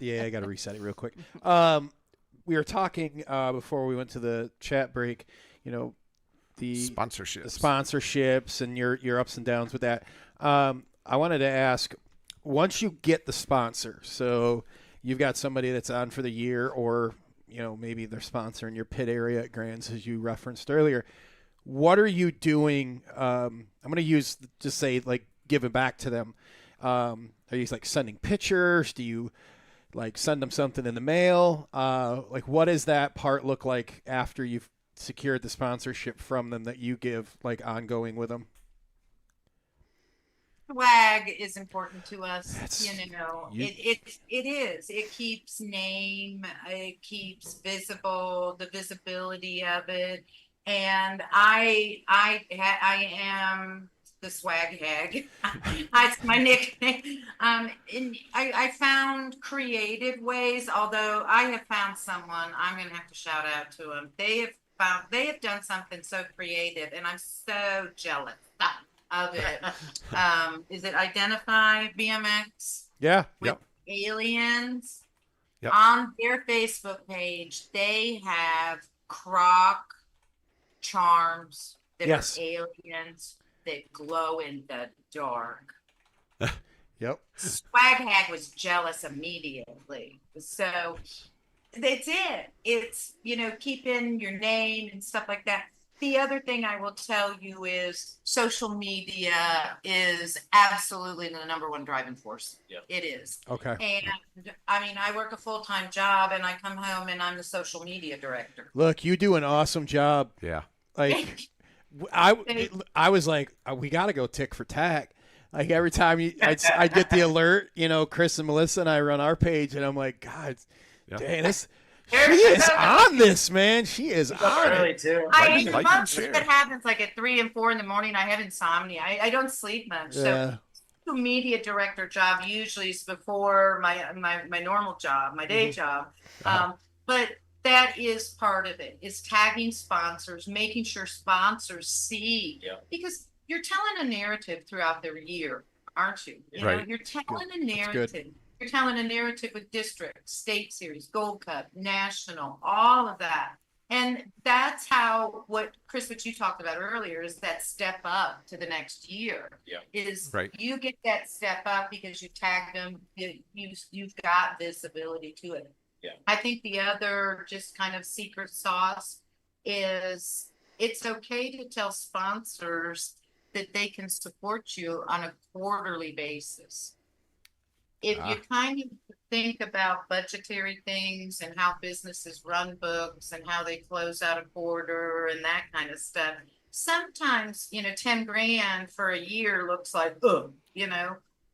reset it real quick. We were talking before we went to the chat break. You know, the sponsorships and your ups and downs with that. I wanted to ask, once you get the sponsor, so you've got somebody that's on for the year, or maybe they're sponsoring your pit area at Grants, as you referenced earlier. What are you doing? I'm going to just say like giving back to them. Are you like sending pictures? Do you like send them something in the mail? Like what does that part look like after you've secured the sponsorship from them that you give like ongoing with them? Swag is important to us. It is. It keeps name. It keeps the visibility of it. And I am the swag hag. That's my nickname. And I found creative ways. Although I have found someone, I'm gonna have to shout out to them. They have done something so creative, and I'm so jealous of it. Is it Identify BMX? Yeah. With aliens. Yep. On their Facebook page, they have croc charms that are aliens that glow in the dark. Yep. Swag Hag was jealous immediately. So that's it. It's, keeping your name and stuff like that. The other thing I will tell you is social media is absolutely the number one driving force. Yeah. It is. Okay. And I work a full-time job, and I come home and I'm the social media director. Look, you do an awesome job. Yeah. Like I was like, we got to go tick for tack. Like every time I'd get the alert, Chris and Melissa and I run our page, and I'm like, God, dang, this. She is on this, man. She is on it. Too. Most of it happens like at 3 and 4 in the morning. I have insomnia. I don't sleep much. Yeah. So media director job usually is before my normal job, my day job. But that is part of it, is tagging sponsors, making sure sponsors see. Yeah. Because you're telling a narrative throughout their year, aren't you? You're telling a narrative. You're telling a narrative with district, state series, Gold Cup, national, all of that. And that's how what you talked about earlier is that step up to the next year. Yeah. You get that step up because you tagged them, you've got visibility to it. Yeah. I think the other just kind of secret sauce is it's okay to tell sponsors that they can support you on a quarterly basis. If you kind of think about budgetary things and how businesses run books and how they close out a quarter and that kind of stuff, sometimes, 10 grand for a year looks like,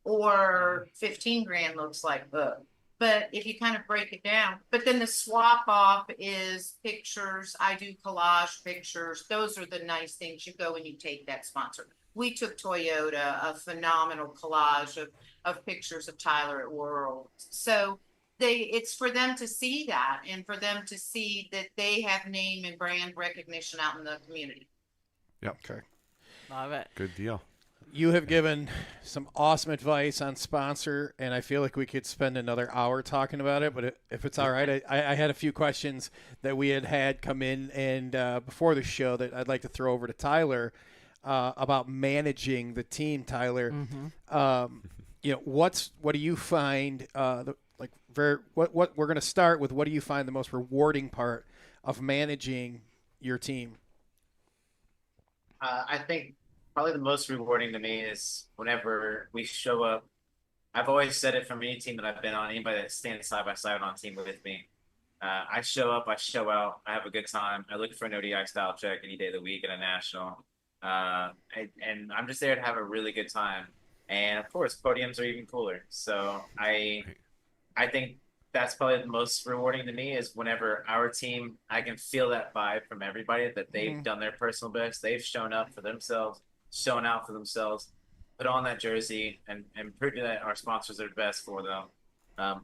or 15 grand looks like, But if you kind of break it down, but then the swap off is pictures. I do collage pictures. Those are the nice things. You go and you take that sponsor. We took Toyota, a phenomenal collage of pictures of Tyler at World. So it's for them to see that and for them to see that they have name and brand recognition out in the community. Yep. Okay. Love it. Good deal. You have given some awesome advice on sponsor, and I feel like we could spend another hour talking about it, but if it's all right, I had a few questions that we had come in and before the show that I'd like to throw over to Tyler about managing the team. Tyler, what do you find what we're going to start with? What do you find the most rewarding part of managing your team? I think probably the most rewarding to me is whenever we show up. I've always said it from any team that I've been on, anybody that stands side by side on a team with me. I show up, I show out, I have a good time. I look for an ODI style check any day of the week at a national. And I'm just there to have a really good time. And of course, podiums are even cooler. So Right. I think that's probably the most rewarding to me is whenever our team, I can feel that vibe from everybody that they've done their personal best, they've shown up for themselves, shown out for themselves, put on that jersey, and proved that our sponsors are the best for them.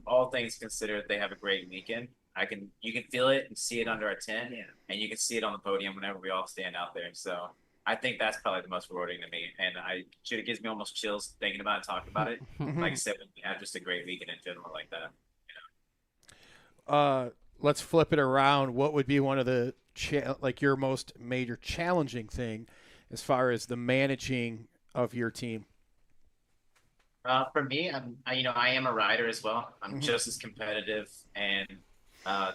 All things considered, they have a great weekend. You can feel it and see it under a tent, and you can see it on the podium whenever we all stand out there. So I think that's probably the most rewarding to me, and it gives me almost chills thinking about it, talking about it. Like I said, we had just a great weekend in general like that. Let's flip it around. What would be one of the like your most major challenging thing as far as the managing of your team? For me, I am a rider as well. I'm just as competitive and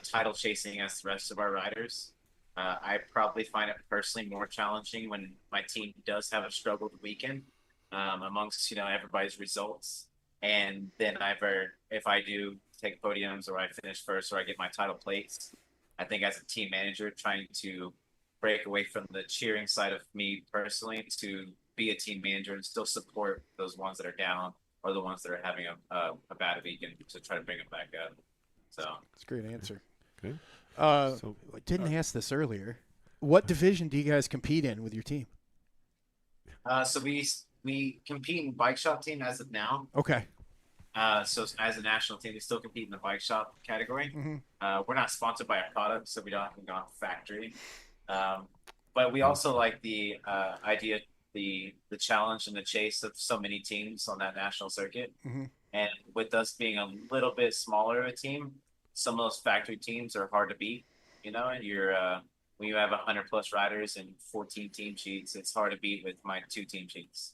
title chasing as the rest of our riders. I probably find it personally more challenging when my team does have a struggled weekend amongst everybody's results, and then if I do take podiums or I finish first or I get my title plates, I think as a team manager, trying to break away from the cheering side of me personally to be a team manager and still support those ones that are down or the ones that are having a bad weekend to try to bring them back up. So That's a great answer. Okay. I So didn't ask this earlier. What division do you guys compete in with your team? so we compete in bike shop team as of now. Okay. So as a national team, we still compete in the bike shop category. Mm-hmm. We're not sponsored by a product, so we don't have to go on factory. But we also like the idea, the challenge and the chase of so many teams on that national circuit. Mm-hmm. And with us being a little bit smaller of a team, some of those factory teams are hard to beat. And when you have 100+ riders and 14 team sheets, it's hard to beat with my 2 team sheets.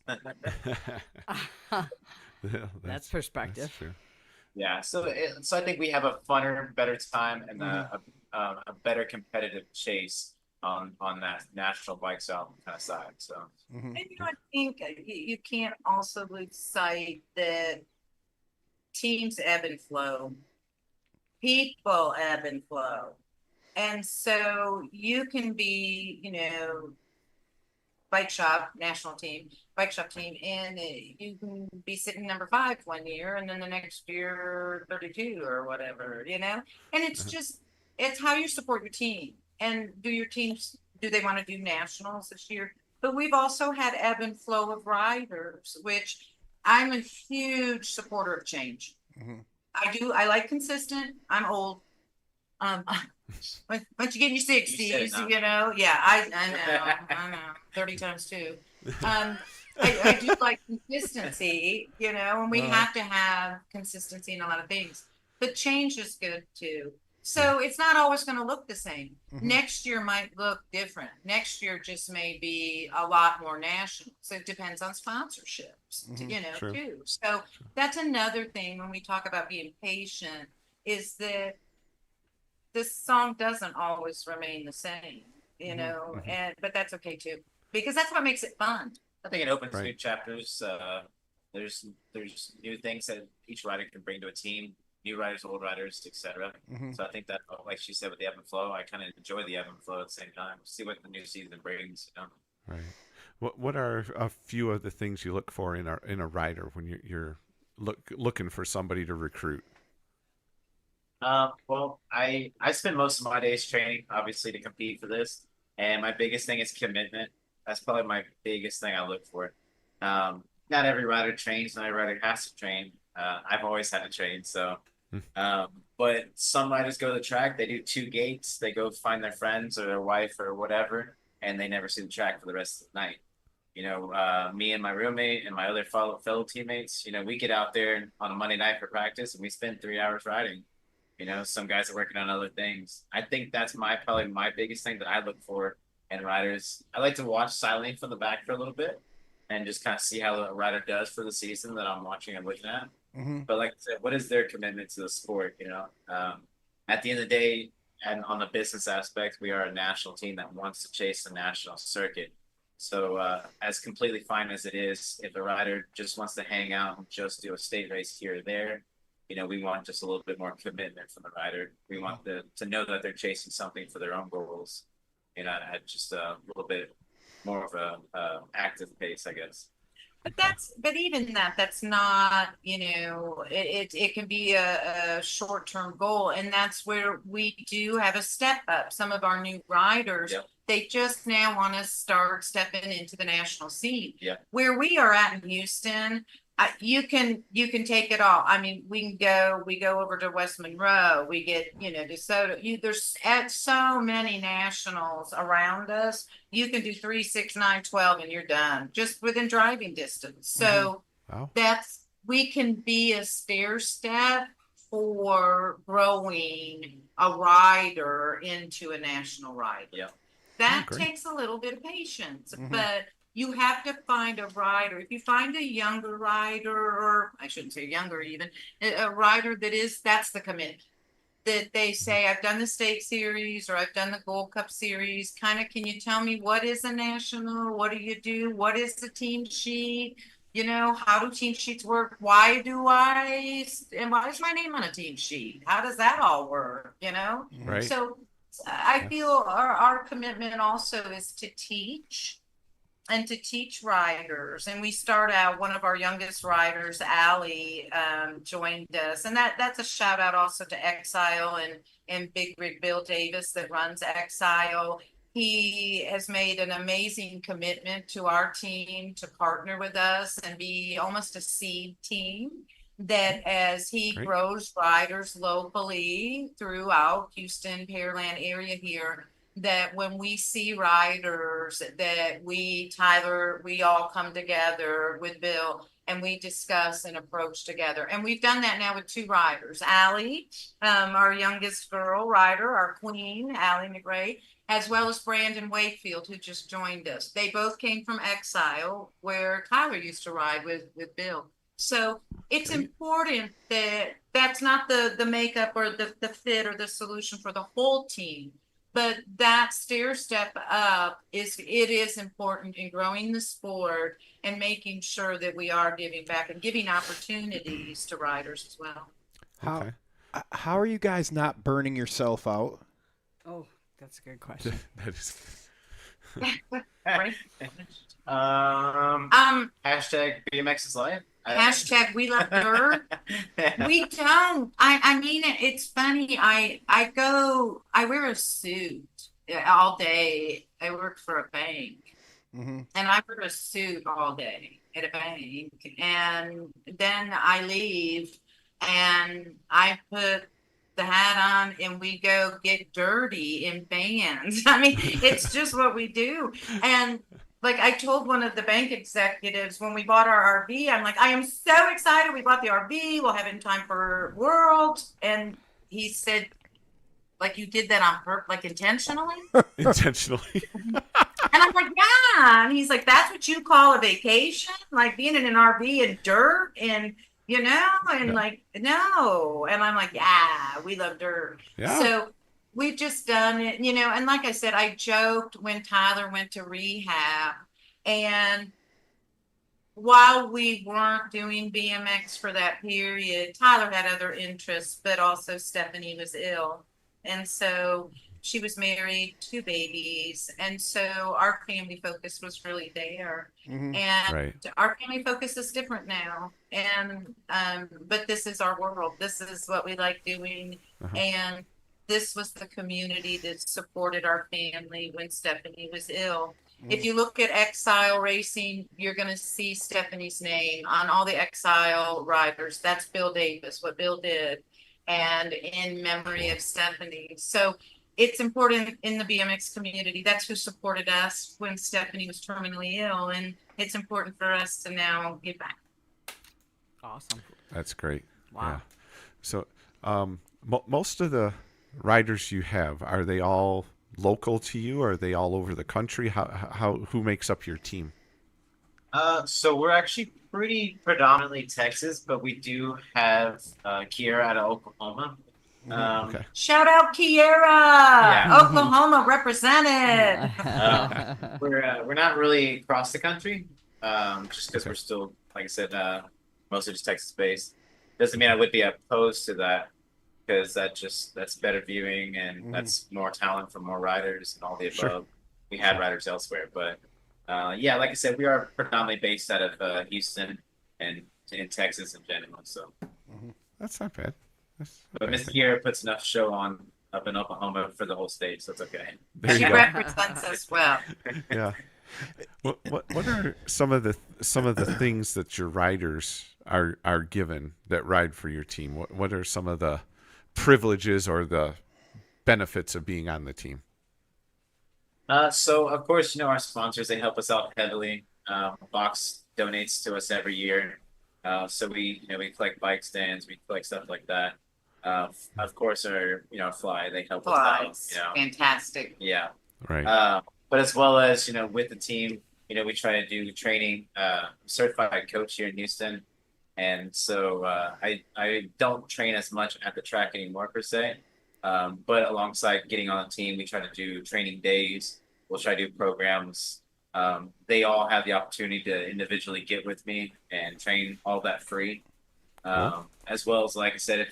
yeah, That's perspective. That's true. Yeah, so I think we have a funner, better time and a better competitive chase on that national bike style kind of side. So Mm-hmm. And I think you can't also lose sight that teams ebb and flow, people ebb and flow. And so you can be, national team, bike shop team, and you can be sitting number 5 one year, and then the next year 32 or whatever, And it's just it's how you support your team. And do they want to do nationals this year? But we've also had ebb and flow of riders, which I'm a huge supporter of change. Mm-hmm. I like consistent. I'm old. Um, once you get in your You said it 60s, now. yeah, I know, 30 times 2. I do like consistency, and we have to have consistency in a lot of things, but change is good too. So it's not always going to look the same. Mm-hmm. Next year might look different. Next year just may be a lot more national. So it depends on sponsorships, True. too. So that's another thing when we talk about being patient is that this song doesn't always remain the same, but that's okay too, because that's what makes it fun. I think it opens Right. new chapters. There's new things that each rider can bring to a team, new riders, old riders, etc. Mm-hmm. So I think that, like she said, with the ebb and flow, I kind of enjoy the ebb and flow at the same time. See what the new season brings. Right. What are a few of the things you look for in a rider when you're looking for somebody to recruit? Well, I spend most of my days training, obviously, to compete for this, and my biggest thing is commitment. That's probably my biggest thing I look for. Not every rider trains, not every rider has to train. I've always had to train, so. But some riders go to the track, they do 2 gates, they go find their friends or their wife or whatever, and they never see the track for the rest of the night. Me and my roommate and my other fellow teammates, we get out there on a Monday night for practice and we spend 3 hours riding. Some guys are working on other things. I think that's probably my biggest thing that I look for in riders. I like to watch silently from the back for a little bit and just kind of see how a rider does for the season that I'm watching and looking at. Mm-hmm. But like I said, what is their commitment to the sport? At the end of the day, and on the business aspect, we are a national team that wants to chase the national circuit. So as completely fine as it is, if a rider just wants to hang out and just do a state race here or there, we want just a little bit more commitment from the rider. We want to know that they're chasing something for their own goals, at just a little bit more of a active pace, I guess. But even that's not, it can be a short-term goal, and that's where we do have a step up. Some of our new riders, Yep. they just now want to start stepping into the national scene. Yeah. Where we are at in Houston, you can take it all. I mean, we go over to West Monroe, we get, DeSoto. There's at so many nationals around us. You can do 3, 6, 9, 12, and you're done just within driving distance. So Wow. we can be a stair step for growing a rider into a national rider. Yeah. That great. takes a little bit of patience, but you have to find a rider. If you find a younger rider, or I shouldn't say younger even, a rider that's the commitment. That they say, I've done the state series or I've done the Gold Cup series. Kind of, can you tell me what is a national? What do you do? What is the team sheet? How do team sheets work? Why is my name on a team sheet? How does that all work? Right. So I feel our commitment also is to teach and to teach riders. And we start out, one of our youngest riders, Allie, joined us. And that's a shout out also to Exile and Big Rig Bill Davis that runs Exile. He has made an amazing commitment to our team to partner with us and be almost a seed team. That as he Great. grows riders locally throughout Houston, Pearland area here, that when we see riders that Tyler, we all come together with Bill and we discuss and approach together. And we've done that now with 2 riders. Allie, our youngest girl rider, our queen, Allie McRae, as well as Brandon Wakefield, who just joined us. They both came from Exile, where Tyler used to ride with Bill. So it's Great. important that that's not the makeup or the fit or the solution for the whole team. But that stair step up is important in growing the sport and making sure that we are giving back and giving opportunities to riders as well. Okay. How are you guys not burning yourself out? Oh, that's a good question. That is. Right? Hashtag BMX is life. Hashtag we love dirt. We don't. I mean, it's funny. I wear a suit all day. I work for a bank, and I wear a suit all day at a bank, and then I leave, and I put the hat on, and we go get dirty in bands. I mean, it's just what we do, and. Like I told one of the bank executives when we bought our RV, I'm like, I am so excited. We bought the RV. We'll have it in time for World. And he said, like, you did that on purpose, like intentionally? Intentionally. And I'm like, yeah. And he's like, that's what you call a vacation? Like being in an RV and dirt and, like, no. And I'm like, yeah, we love dirt. Yeah. So we've just done it, and like I said, I joked when Tyler went to rehab, and while we weren't doing BMX for that period, Tyler had other interests, but also Stephanie was ill. And so she was married, 2 babies. And so our family focus was really there. And Right. our family focus is different now. And, but this is our world. This is what we like doing. And this was the community that supported our family when Stephanie was ill. If you look at Exile Racing, you're going to see Stephanie's name on all the Exile riders. That's Bill Davis, what Bill did, and in memory of Stephanie. So it's important in the BMX community. That's who supported us when Stephanie was terminally ill, and it's important for us to now give back. Awesome. That's great. Wow. Yeah. So most of the riders you have, are they all local to you? Or are they all over the country? Who makes up your team? So we're actually pretty predominantly Texas, but we do have Kiera out of Oklahoma. Okay. Shout out Kiera, Oklahoma represented. We're not really across the country, just because we're still, like I said, mostly just Texas based. Doesn't mean I would be opposed to that, because that's better viewing and Mhm. that's more talent for more riders and all the above. Sure. We had riders elsewhere, but yeah, like I said, we are predominantly based out of Houston and in Texas in general. So, That's not bad. That's not but bad. Mr. Garrett puts enough show on up in Oklahoma for the whole state, so it's okay. There She you go. represents us well. Yeah. What are some of the things that your riders are given that ride for your team? What are some of the privileges or the benefits of being on the team? So of course, our sponsors, they help us out heavily. Box donates to us every year. So we collect bike stands, we collect stuff like that. Of course, our Fly, they help us out. Flies. Fantastic. Yeah. Right. But as well as, with the team, we try to do training. Certified coach here in Houston, and so I don't train as much at the track anymore per se. But alongside getting on the team, we try to do training days. We'll try to do programs. They all have the opportunity to individually get with me and train all that free. As well as, like I said,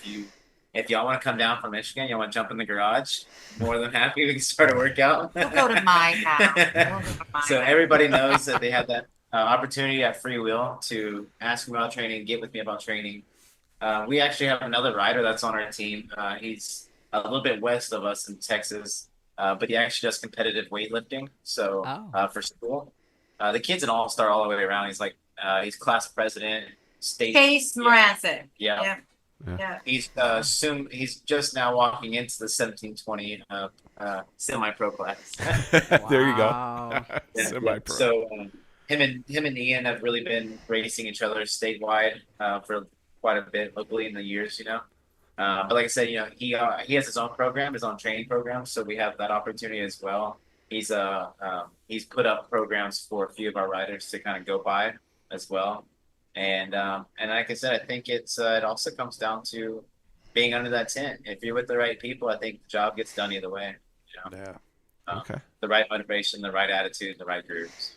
if y'all want to come down from Michigan, y'all want to jump in the garage, more than happy. We can start a workout. We'll go to my house. We'll go to my So house. everybody knows that they have that opportunity at free will to ask me about training, get with me about training. We actually have another rider that's on our team. He's a little bit west of us in Texas, but he actually does competitive weightlifting. So for school, the kid's an all-star all the way around. He's class president, state. Case Morassic. Yeah. Yeah. He's he's just now walking into the 1720 semi-pro class. There you go. Wow. Semi-pro. So him and Ian have really been racing each other statewide for quite a bit locally in the years, But like I said, he has his own program, his own training program, so we have that opportunity as well. He's put up programs for a few of our riders to kind of go by as well. And like I said, I think it also comes down to being under that tent. If you're with the right people, I think the job gets done either way. Yeah. Okay. The right motivation, the right attitude, the right groups.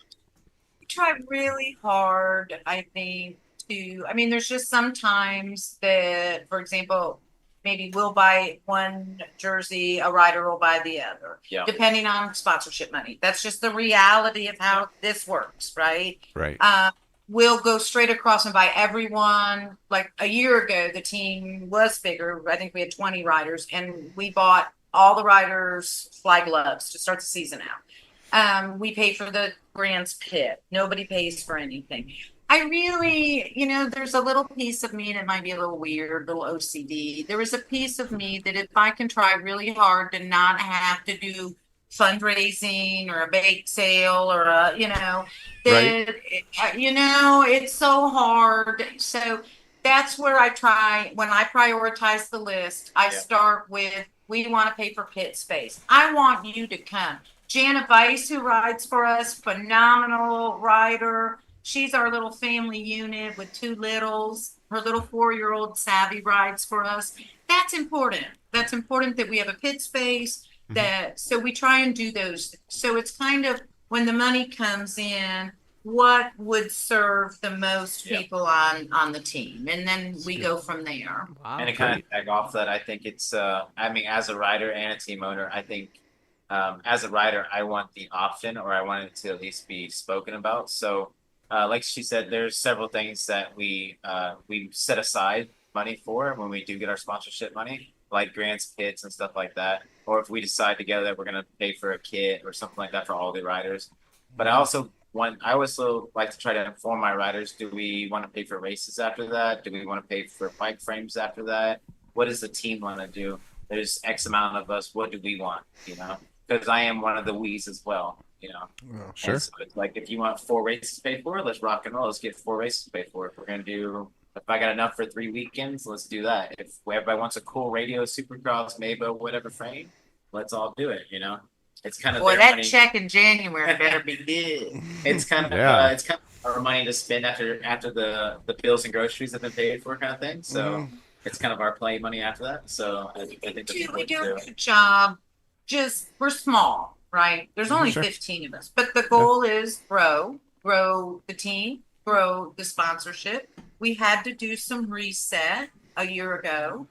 We try really hard, I think, there's just sometimes that, for example, maybe we'll buy one jersey, a rider will buy the other, depending on sponsorship money. That's just the reality of how this works, right? Right. We'll go straight across and buy everyone. Like a year ago, the team was bigger. I think we had 20 riders, and we bought all the riders fly gloves to start the season out. We pay for the Grand's pit. Nobody pays for anything. I really, there's a little piece of me that might be a little weird, a little OCD. There is a piece of me that if I can try really hard to not have to do fundraising or a bake sale or it's so hard. So that's where I try. When I prioritize the list, I start with, we want to pay for pit space. I want you to come. Jana Weiss, who rides for us, phenomenal rider. She's our little family unit with two littles. Her little 4-year-old Savvy rides for us. That's important. That's important that we have a pit space. So we try and do those. So it's kind of, when the money comes in, what would serve the most people on the team, and then we go from there. Wow. And to kind of tag off that, I think it's as a rider and a team owner, I think as a rider, I want the option, or I want it to at least be spoken about. So like she said, there's several things that we set aside money for when we do get our sponsorship money, like grants, pits, and stuff like that. Or if we decide together that we're going to pay for a kit or something like that for all the riders. But I also like to try to inform my riders, do we want to pay for races after that? Do we want to pay for bike frames after that? What does the team want to do? There's X amount of us. What do we want? Because I am one of the we's as well. Sure. So it's like, if you want 4 races paid for, let's rock and roll. Let's get 4 races paid for. If we're going to do, if I got enough for 3 weekends, let's do that. If everybody wants a cool radio, supercross, Maybo, whatever frame, let's all do it. It's kind of Boy, their that money. check in January better be good. It's kind of our money to spend after the bills and groceries have been paid for, kind of thing. So it's kind of our play money after that. So I think that's We important do too. a good job. We're small, right? There's only Sure. 15 of us, but the goal is grow the team, grow the sponsorship. We had to do some reset. a year ago.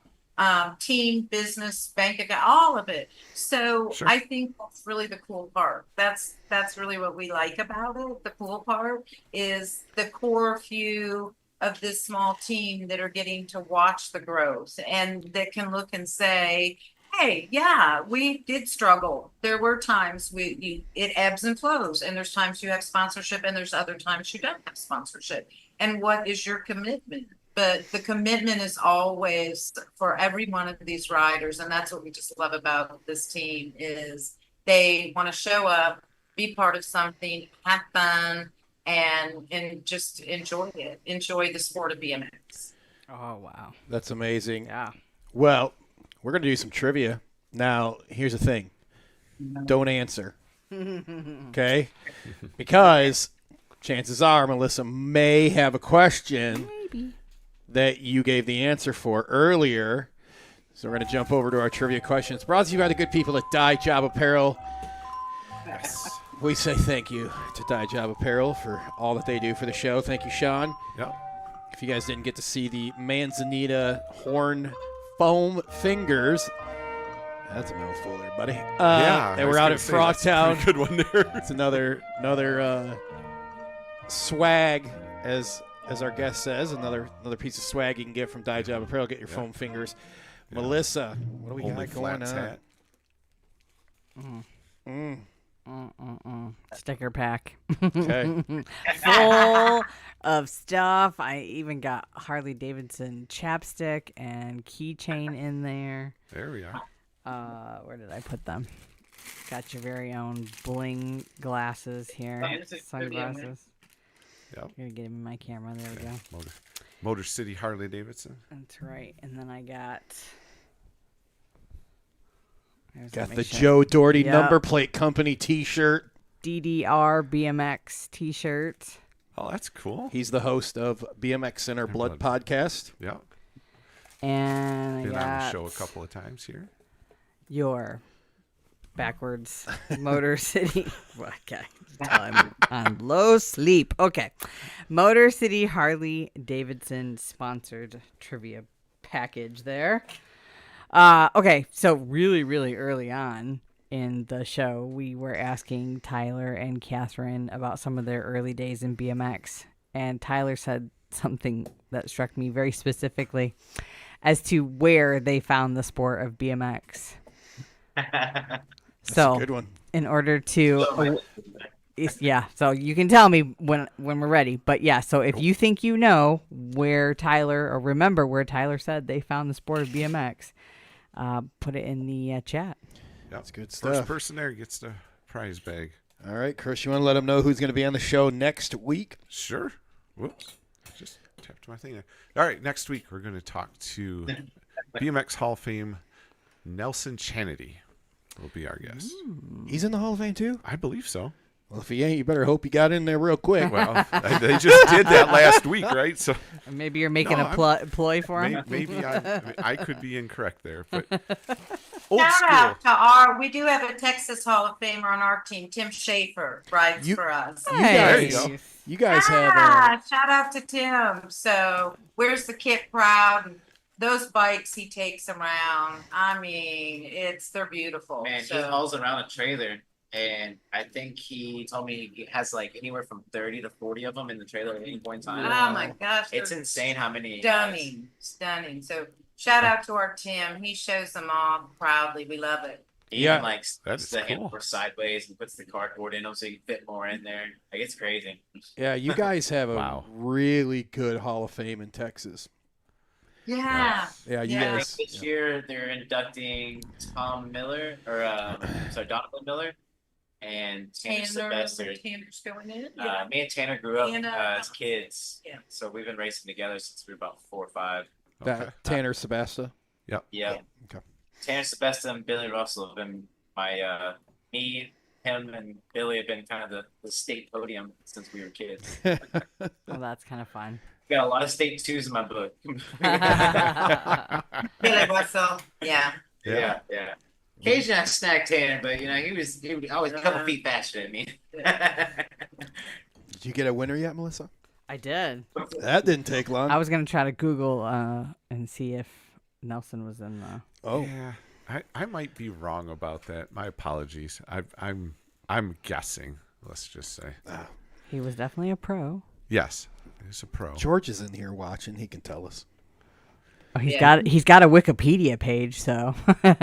Team, business, bank account, all of it. So Sure. I think that's really the cool part. That's really what we like about it. The cool part is the core few of this small team that are getting to watch the growth and that can look and say, hey, yeah, we did struggle. There were times it ebbs and flows, and there's times you have sponsorship, and there's other times you don't have sponsorship. And what is your commitment? But the commitment is always for every one of these riders, and that's what we just love about this team is they want to show up, be part of something, have fun, and just enjoy it. Enjoy the sport of BMX. Oh, wow. That's amazing. Yeah. Well, we're going to do some trivia. Now, here's the thing. Don't answer. Okay? Because chances are Melissa may have a question that you gave the answer for earlier. So we're going to jump over to our trivia questions. Brought to you by the good people at Dye Job Apparel. Yes. We say thank you to Dye Job Apparel for all that they do for the show. Thank you, Sean. Yep. If you guys didn't get to see the Manzanita horn foam fingers, that's a mouthful there, buddy. They were out at Frogtown. Good one there. It's another swag, as our guest says, another piece of swag you can get from Dye Job Apparel. Get your foam fingers. Yeah. Melissa, what do we Only got going flats on? hat. Sticker pack. Okay. Full of stuff. I even got Harley Davidson chapstick and keychain in there. There we are. Where did I put them? Got your very own bling glasses here. Sunglasses. Yep. You're gonna give me my camera. There we go. Motor City Harley Davidson. That's right. And then I got Got the Joe Doherty Yep. number plate company T-shirt. DDR BMX T-shirt. Oh, that's cool. He's the host of BMX Center Blood podcast. Yep. And I Been got on the show a couple of times here. your backwards Motor City. Okay. I'm on low sleep. Okay. Motor City Harley Davidson sponsored trivia package there. Okay. So really, really early on in the show, we were asking Tyler and Catherine about some of their early days in BMX. And Tyler said something that struck me very specifically as to where they found the sport of BMX. So, Good one. in order to, yeah, so you can tell me when we're ready. But yeah, so if you think you know where Tyler, or remember where Tyler said they found the sport of BMX, put it in the chat. Yep. That's good First stuff. person there gets the prize bag. All right, Chris, you want to let them know who's going to be on the show next week? Sure. Whoops. Just tapped my thing there. All right. Next week, we're going to talk to BMX Hall of Fame Nelson Chanity will be our guest. He's in the Hall of Fame too? I believe so. Well, if he ain't, you better hope he got in there real quick. Well, they just did that last week, right? So Maybe you're making No, a ploy for him. maybe I could be incorrect there, but old Shout school. out to we do have a Texas Hall of Famer on our team. Tim Schaefer rides You- for us. There you guys, go. you guys have Shout out to Tim. So where's the kit crowd? Those bikes he takes around. I mean, they're beautiful. Man, so. he hauls around a trailer, and I think he told me he has like anywhere from 30 to 40 of them in the trailer at any point in time. Oh my gosh, It's they're insane how many. he has. stunning. So shout out to our Tim. He shows them all proudly. We love it. He Yeah. even like That is the cool. handlebars sideways and puts the cardboard in them so you can fit more in there. Like it's crazy. yeah, you guys have a Wow. really good Hall of Fame in Texas. Yeah. Yeah, you Yeah. guys. This year they're inducting Tom Miller Donovan Miller and Tanner Sylvester. Tanner's going in. Me and Tanner grew up Tanner, as kids, yeah. so we've been racing together since we were about 4 or 5. That Okay. Tanner Sebasta. Yeah. Okay. Tanner Sebastian and Billy Russell have been my me, him, and Billy have been kind of the state podium since we were kids. Well, that's kind of fun. Got a lot of state twos in my book. Billy Russell. Yeah. yeah. Occasionally I snagged Tanner, but he was always a couple feet faster than me. Did you get a winner yet, Melissa? I did. That didn't take long. I was gonna try to Google and see if Nelson was in the. Oh, Yeah, I might be wrong about that. My apologies. I'm guessing. Let's just say. He was definitely a pro. Yes, he's a pro. George is in here watching. He can tell us. Oh, he's got a Wikipedia page, so All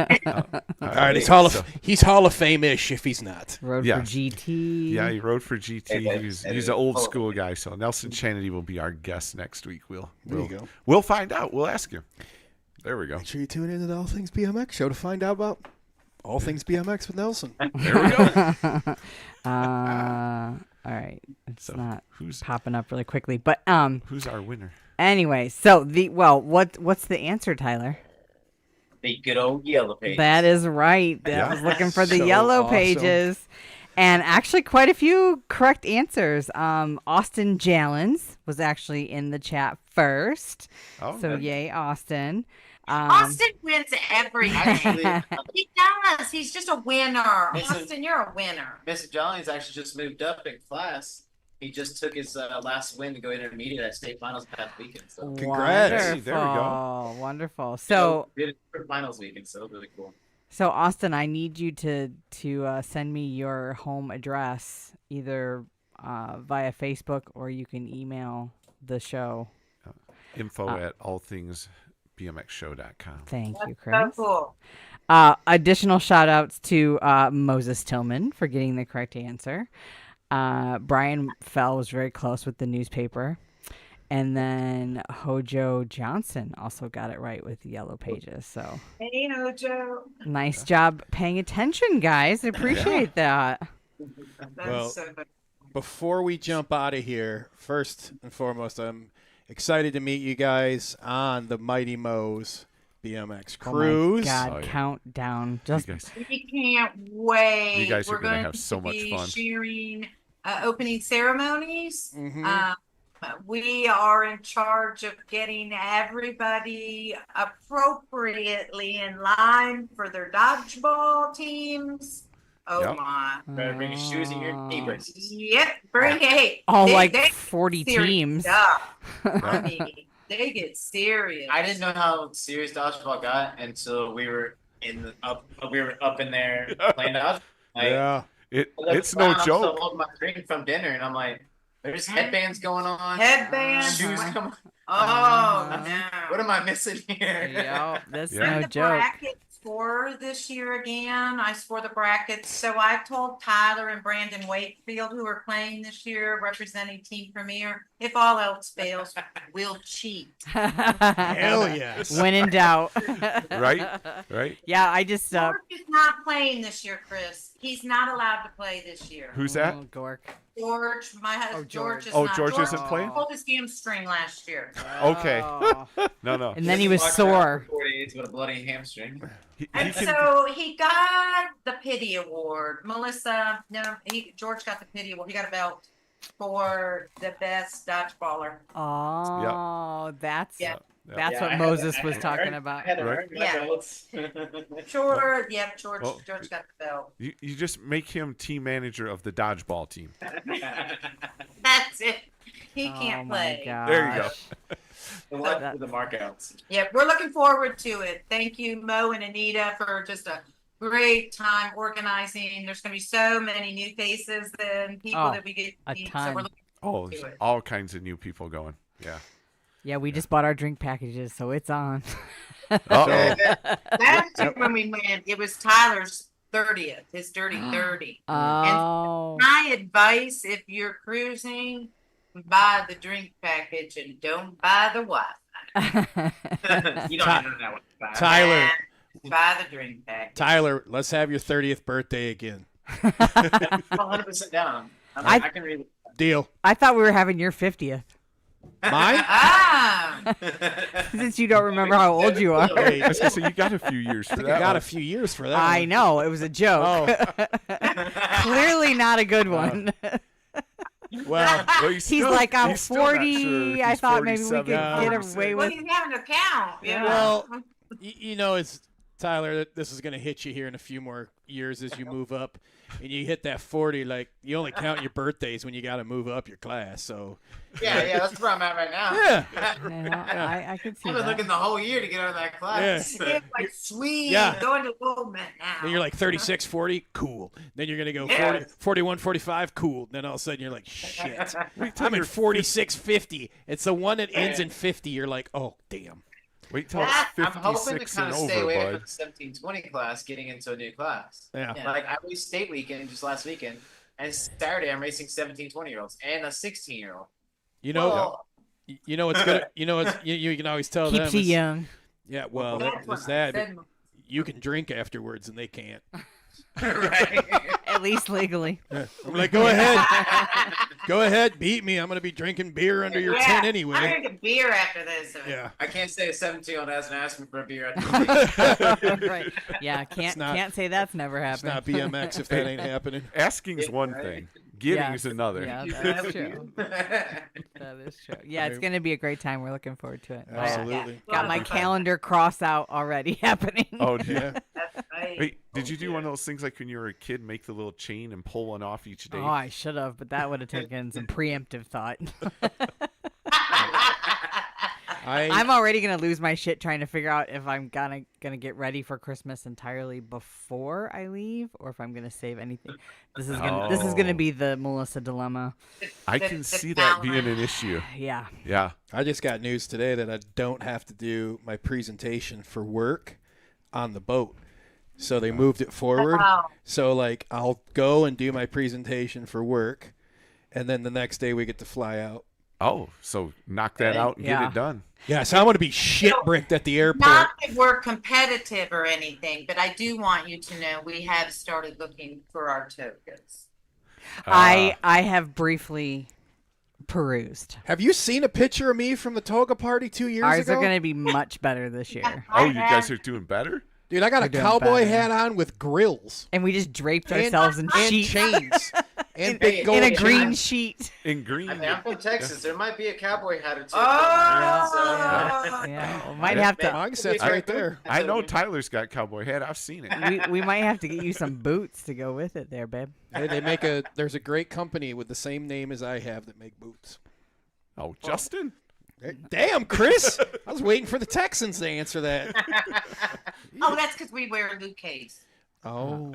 right, he's Hall of Fame-ish if he's not. rode Yes. for GT. Yeah, he rode for GT. Hey, He's hey, an old school guy. So Nelson Chanity will be our guest next week. There We'll you go. We'll find out. We'll ask him. There we go. Make sure you tune in to the All Things BMX show to find out about all things BMX with Nelson. There we go. All right, it's So, not who's popping up really quickly, but who's our winner? Anyway, so what's the answer, Tyler? The good old yellow page. That is right. I Yeah. was looking for the So yellow awesome. pages. And actually quite a few correct answers. Austin Jallens was actually in the chat first. Oh, So yay, Austin. Austin wins everything. Actually, He does. He's just a winner. Austin, you're a winner. Mr. Johnny's actually just moved up in class. He just took his last win to go intermediate at state finals past weekend. So Congrats. Wonderful. Hey, there we go. Wonderful. So did it for finals weekend, so it was really cool. So Austin, I need you to send me your home address either via Facebook or you can email the show. Info at allthingsbmxshow.com. Thank you, So Chris. cool. Additional shout outs to Moses Tillman for getting the correct answer. Brian Fell was very close with the newspaper. And then Hojo Johnson also got it right with the yellow pages. So Hey, Hojo. nice job paying attention, guys. I appreciate that. That's Well, so good. Before we jump out of here, first and foremost, I'm excited to meet you guys on the Mighty Mo's BMX Oh my cruise. God, Oh, yeah. countdown. Just You guys, We can't wait. You guys are We're gonna going have so much be fun. sharing opening ceremonies. Mhm. We are in charge of getting everybody appropriately in line for their dodgeball teams. Oh Yep. my. Better bring your shoes and your knee braces. Yep, bring it. all They- like they 40 serious teams. stuff. I mean, they get serious. I didn't know how serious dodgeball got until we were up in there playing dodgeball. Like, Yeah. it's no I'm joke. still holding my drink from dinner, and I'm like, there's headbands going on. Headbands. Shoes come Oh no. What am I missing here? Yeah, that's Yeah. no The joke. bracket score this year again. I score the brackets. So I told Tyler and Brandon Wakefield, who are playing this year, representing Team Premier, if all else fails, we'll cheat. Hell yes. When in doubt. Right? Right? Yeah, I just George is not playing this year, Chris. He's not allowed to play this year. Who's that? Oh, Gork. George, my husband, Oh, George. George is Oh, not. George isn't playing? pulled his hamstring last year. Okay. Oh. No. And then he was Walked out sore. for 4 days with a bloody hamstring. He And can, so he got the pity award. Melissa, George got the pity award. He got a belt for the best dodgeballer. Oh, that's Yeah. that's Yeah, what I had Moses to- I was had to talking earn- about. I had to Right. earn my Yeah. belts. George, yeah, George, Well, George got the belt. you just make him team manager of the dodgeball team. That's it. He Oh can't my play. gosh. There you go. The left with the markouts. Yeah, we're looking forward to it. Thank you, Mo and Anita, for just a great time organizing. There's going to be so many new faces and people Oh, that we get a to meet. ton. So we're looking Oh, Do there's it. all kinds of new people going. Yeah. Yeah, we just bought our drink packages, so it's on. Uh-oh. That's when we went. It was Tyler's 30th, his dirty 30. Oh. My advice, if you're cruising, buy the drink package and don't buy the Wi-Fi. You don't know that one. Tyler, Buy the drink package. Tyler, let's have your 30th birthday again. 100% down. I can read it. Deal. I thought we were having your 50th. Mine? Ah, Since you don't remember how old you are. Hey, I was gonna say you got a few years for I that. got one. a few years for that. I one. know, it was a joke. Oh, Clearly not a good one. well, Well, He's like, I'm he's still not 40. sure. I He's thought maybe we could 47, get 47. away well, with you have an account. Yeah. Well, you know, it's Tyler, this is going to hit you here in a few more years as you move up, and you hit that 40. Like you only count your birthdays when you got to move up your class. So Yeah, that's where I'm at right now. yeah, I can see I've been that. looking the whole year to get out of that class. It's like, sweet, Yeah. going to enrollment now. then you're like 36, 40, cool. Then you're going to go 40, Yes. 41, 45, cool. Then all of a sudden you're like, shit. Wait till I'm you're at 46, 50. It's the one that ends in 50. You're like, oh, damn. Wait till it's I'm hoping to 56 kind and of stay over, away from bud. the 1720 class, getting into a new class. Yeah. Yeah. Like I raced state weekend just last weekend, and Saturday I'm racing 17-20-year-olds and a 16-year-old. You know, Well, you know what's good. You know, you can always tell Keeps them. you young. Yeah, well, That's that's what that. I said. You can drink afterwards, and they can't. right. At least legally. I'm like, go ahead, beat me. I'm gonna be drinking beer under your tent I'm anyway. drinking beer after this. Yeah. I can't say a 17-year-old hasn't asked me for a beer at the Right. Yeah, can't not- can't say that's never It's happened. not BMX if that ain't happening. Asking's one right. thing. Getting Yes. is another. Yeah, that's true. That is true. Yeah, it's going to be a great time. We're looking forward to it. Absolutely. Got my calendar cross out already happening. Oh, Yeah. That's right. wait. Did you do one of those things like when you were a kid, make the little chain and pull one off each day? Oh, I should have, but that would have taken some preemptive thought. I'm already gonna lose my shit trying to figure out if I'm gonna get ready for Christmas entirely before I leave, or if I'm gonna save anything. This is gonna be the Melissa dilemma. I can see that being an issue. Yeah. Yeah. I just got news today that I don't have to do my presentation for work on the boat. So they moved it forward. Wow. So like I'll go and do my presentation for work, and then the next day we get to fly out. Oh, so knock that out and Yeah. get it done. Yeah, so I'm gonna be shit bricked at the airport. Not that we're competitive or anything, but I do want you to know we have started looking for our togas. I have briefly perused. Have you seen a picture of me from the toga party 2 years Ours ago? are gonna be much better this year. Oh, you guys are doing better? Dude, I got a We're doing cowboy better. hat on with grills And we just draped and, ourselves in and sheets chains and big in gold in a chains. green sheet. In green. I mean, I'm from Texas. There might be a cowboy hat or two. Oh! Yeah, we might have to. Mindset's right there. I know Tyler's got cowboy hat. I've seen it. We might have to get you some boots to go with it, there, babe. Hey, there's a great company with the same name as I have that make boots. Oh, Justin? Hey, damn, Chris! I was waiting for the Texans to answer that. Oh, that's because we wear Luke Case. Oh,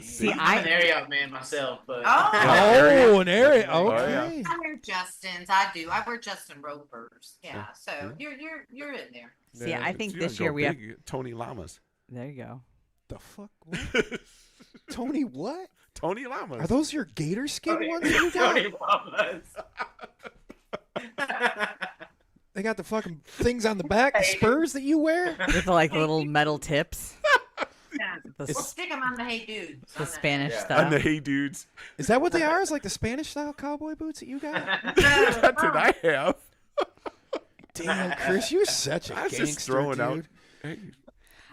See, I'm an I area man myself, but Oh, an area. yeah. Okay. I wear Justin's. I do. I wear Justin Ropers. Yeah. So you're in there. see. Yeah, I think You gotta this go year we have. big, Tony Llamas. There you go. The fuck? What? Tony, what? Tony Llamas. Are those your gator skin ones that you got? Tony Mamas. They got the fucking things on the back, the spurs that you wear? With like little metal tips. Yeah. The, We'll stick them on the Hey Dudes. the Spanish Yeah. stuff. And the Hey Dudes. Is that what they are? Is like the Spanish style cowboy boots that you got? What did I have? Damn, Chris, you're such a I was gangster, just throwing dude. out. Hey,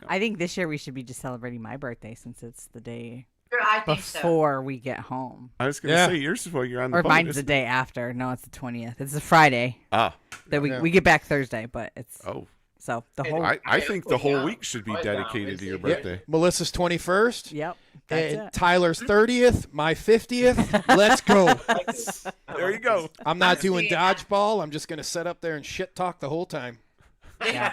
I think this year we should be just celebrating my birthday since it's the day I think so. before we get home. I was going to Yeah. say, yours is while you're on the Or boat. mine's the isn't it? day after. No, it's the 20th. It's a Friday. Ah. That Yeah. we get back Thursday, but it's Oh. so the whole. I think the whole Yeah. week should be Right now, dedicated to your Wednesday. birthday. Melissa's 21st. Yep. That's And it. Tyler's 30th, my 50th. Let's go. There you go. I'm not doing Yeah. dodgeball. I'm just going to sit up there and shit talk the whole time. Hey,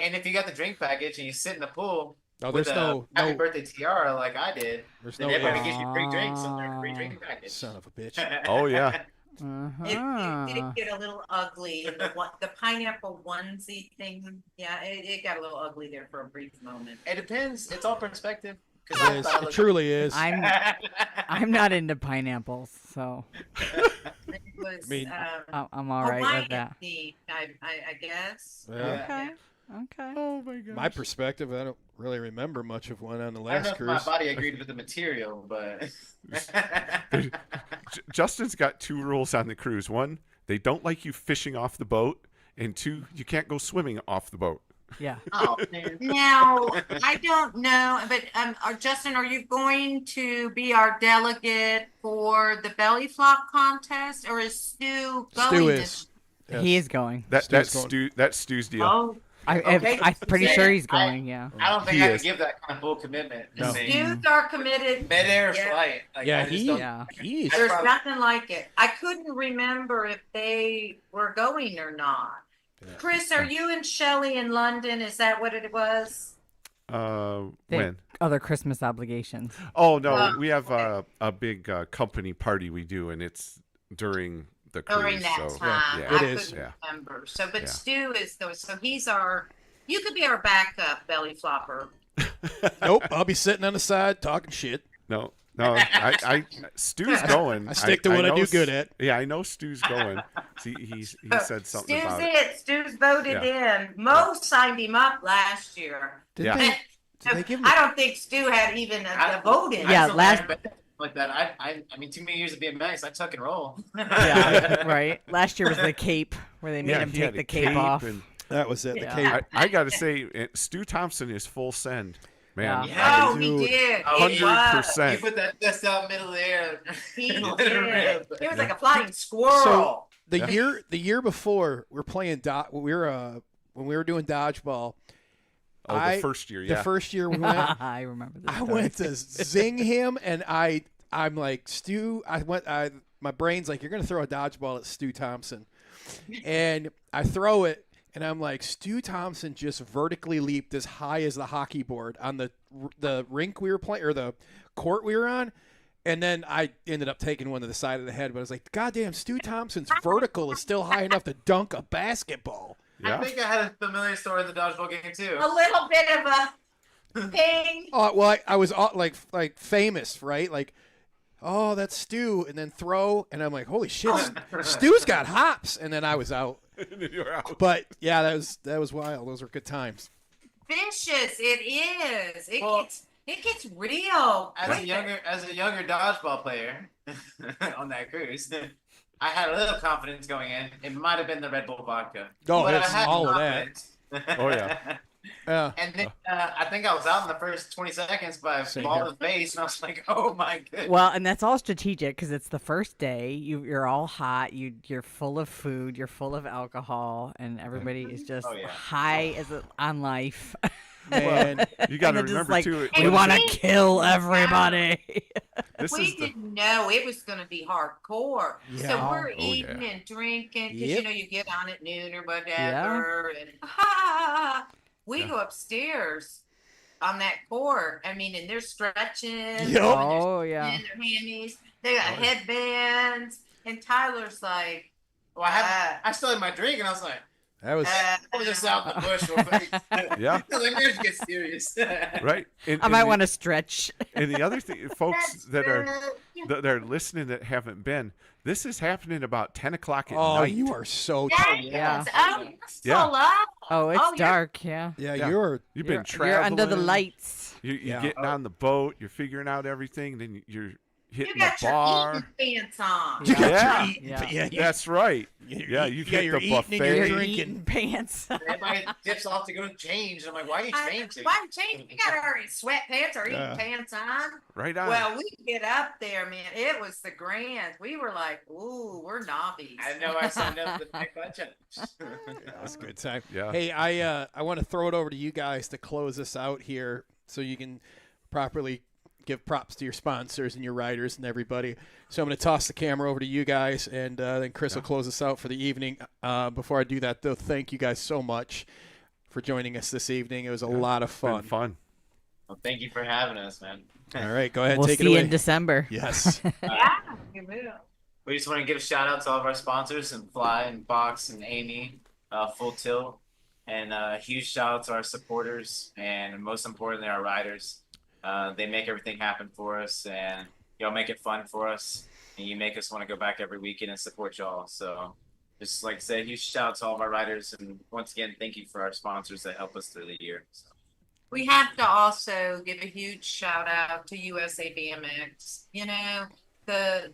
and if you got the drink package and you sit in the pool Oh, with there's a no happy birthday tiara like I did, There's then no everybody way. gives you free drinks on their free drinking package. Son of a bitch. Oh, yeah. Uh-huh. It did get a little ugly. The pineapple onesie thing, yeah, it got a little ugly there for a brief moment. It depends. It's all perspective. 'Cause It is. It truly is. I'm not into pineapples, so It was, mean, I'm all right Hawaiian with that. themed, I guess. Yeah. Okay. Okay. Oh, my God. My perspective, I don't really remember much of one on the I don't know last if my cruise. body agreed with the material, but Justin's got two rules on the cruise. One, they don't like you fishing off the boat. And two, you can't go swimming off the boat. Yeah. oh man. Now, I don't know, but Justin, are you going to be our delegate for the belly flop contest, or is Stu going? Stu to- is. Yes. He is going. That's Stu's going. Stu's deal. Oh, Okay. I'm pretty sure he's I- going. Yeah. I don't think He I is. can give that kind of full commitment. No. Dudes are committed. Mid-air Yeah. flight. Like, Yeah, I just don't. Yeah. he's There's probably- nothing like it. I couldn't remember if they were going or not. Chris, are you and Shelley in London? Is that what it was? They- When? Other Christmas obligations. Oh no, Oh, we have okay. a big company party we do, and it's during the cruise. During that so, time, yeah. It I is. couldn't Yeah. remember. So, but Yeah. Stu is though. So he's our. You could be our backup belly flopper. nope. I'll be sitting on the side talking shit. No, Stu's going. I stick to what I know do good at. Yeah, I know Stu's going. he said something Stu's about it. it. Stu's voted in. Mo signed him up last year. Did Yeah. they? Did they give him? I don't think Stu had even a vote in. Yeah, I still last- have like that. I mean, too many years of BMX. I tuck and roll. Yeah. Right. Last year was the cape where they made Yeah, him he take had a the cape off. and That was it. Yeah. The cape. I got to say, Stu Thompson is full send, man. Yeah. Oh, he Dude. did. Oh, It 100%. You put that dust out middle of the air. He Let it did. rip. It was like a flying squirrel. The year before, we're playing when we were doing dodgeball. Oh, the first year, yeah. The first year we went, I remember this. I story. went to zing him, and I'm like, Stu. My brain's like, you're gonna throw a dodgeball at Stu Thompson, and I throw it, and I'm like, Stu Thompson just vertically leaped as high as the hockey board on the rink we were playing, or the court we were on. And then I ended up taking one to the side of the head, but I was like, goddamn, Stu Thompson's vertical is still high enough to dunk a basketball. Yeah. I think I had a familiar story in the dodgeball game too. A little bit of a thing. Oh, well, I was like famous, right? Like, oh, that's Stu, and then throw, and I'm like, holy shit, Stu's got hops, and then I was out. You're out. But yeah, that was wild. Those were good times. Vicious. It is. Well- It gets real. As a younger dodgeball player on that cruise, I had a little confidence going in. It might have been the Red Bull vodka. Oh, but I it's had all of that. confidence. Oh, yeah. Yeah. And then I think I was out in the first 20 seconds by a Same ball here. to the face, and I was like, "Oh my goodness!" Well, and that's all strategic because it's the first day. You're all hot. You're full of food. You're full of alcohol, and everybody is just Oh, yeah. high on life. Man, You got to And they're remember just like, too. we want to kill everybody. This We is the didn't know it was going to be hardcore. Yeah. So we're Oh, eating yeah. and drinking because Yep. you get on at noon or whatever. And we Yeah. go upstairs on that court. I mean, and they're stretching. Yep. Oh yeah. In their hammies. They got Oh, yeah. headbands. And Tyler's like, Well, I still had my drink, and I was like, that was "Pour this out in the bush real quick." Yeah. I was like, "Maybe I should get serious." right. And, I might and want to stretch. And the other thing, folks that's that are good. that are listening that haven't been, this is happening about 10 o'clock at oh, night. you are so Yes. Yeah. Oh, you're still Yeah. up. Oh, it's Oh, you're- dark. Yeah. yeah, Yeah. you're You've been You're traveling. under the lights. You're Yeah. getting on the boat. You're figuring out everything. Then you're You hitting got the your bar. eating pants on. you got Yeah. your eating, Yeah. yeah, That's right. you're Yeah, eat- you got hit your the eating and buffet. your Your drinking. eating pants. Everybody dips off to go change. And I'm like, "Why are you changing?" Why you changing? You got our sweatpants or eating Yeah. pants on. Right on. Well, we get up there, man. It was the grand. We were like, ooh, we're knobbies. I know I signed up for the Big Butt Challenge. That was a good time. Yeah. Hey, I want to throw it over to you guys to close us out here, so you can properly give props to your sponsors and your riders and everybody. So I'm going to toss the camera over to you guys, and then Chris will close us out for the evening. Before I do that, though, thank you guys so much for joining us this evening. It was a lot of Been fun. fun. Well, thank you for having us, man. All right, go ahead, We'll take see it you away. in December. Yes. Yeah, you will. We just want to give a shout out to all of our sponsors, and Fly and Fox and Amy, Full Tilt, and a huge shout out to our supporters, and most importantly, our riders. They make everything happen for us, and y'all make it fun for us, and you make us want to go back every weekend and support y'all. So just like I said, huge shout out to all of our riders, and once again, thank you for our sponsors that help us through the year. So. We have to also give a huge shout out to USA BMX. You know, the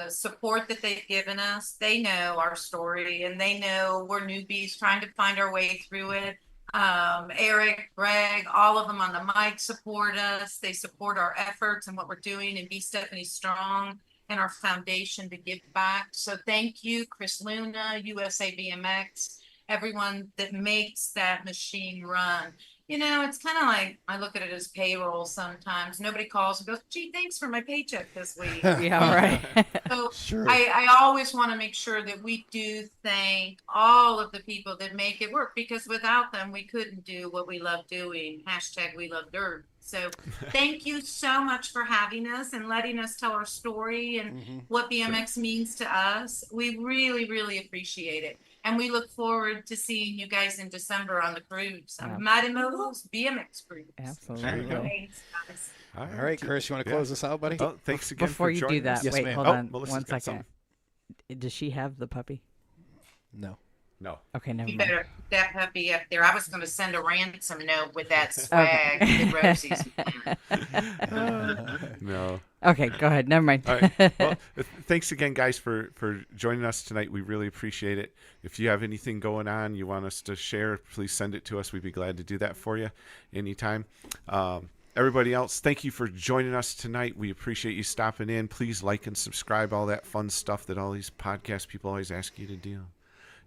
support that they've given us. They know our story, and they know we're newbies trying to find our way through it. Eric, Greg, all of them on the mic support us. They support our efforts and what we're doing, and Be Stephanie Strong and our foundation to give back. So thank you, Chris Luna, USA BMX, everyone that makes that machine run. You know, it's kind of like I look at it as payroll sometimes. Nobody calls and goes, gee, thanks for my paycheck this week. Yeah, right. So Sure. I always want to make sure that we do thank all of the people that make it work, because without them, we couldn't do what we love doing. Hashtag we love dirt. So thank you so much for having us and letting us tell our story and what BMX means to us. We really, really appreciate it. And we look forward to seeing you guys in December on the cruise, on Mighty Moguls BMX cruise. Absolutely. Thanks, guys. All right, Chris, you want to close us out, buddy? Oh, thanks again Before for you joining do that, us. Yes, wait, ma'am. hold Oh, on Melissa's one got second. Does she have the puppy? No. No. Okay, never You mind. better put that puppy up there. I was going to send a ransom note with that swag that Rosie's. No. Okay, go ahead. Never mind. All right. Well, thanks again, guys, for joining us tonight. We really appreciate it. If you have anything going on you want us to share, please send it to us. We'd be glad to do that for you anytime. Everybody else, thank you for joining us tonight. We appreciate you stopping in. Please like and subscribe, all that fun stuff that all these podcast people always ask you to do.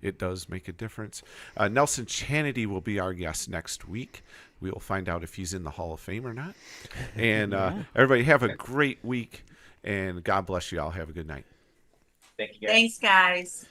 It does make a difference. Nelson Chanity will be our guest next week. We will find out if he's in the Hall of Fame or not. And everybody have a great week, and God bless you all. Have a good night. Thank you, guys. Thanks, guys.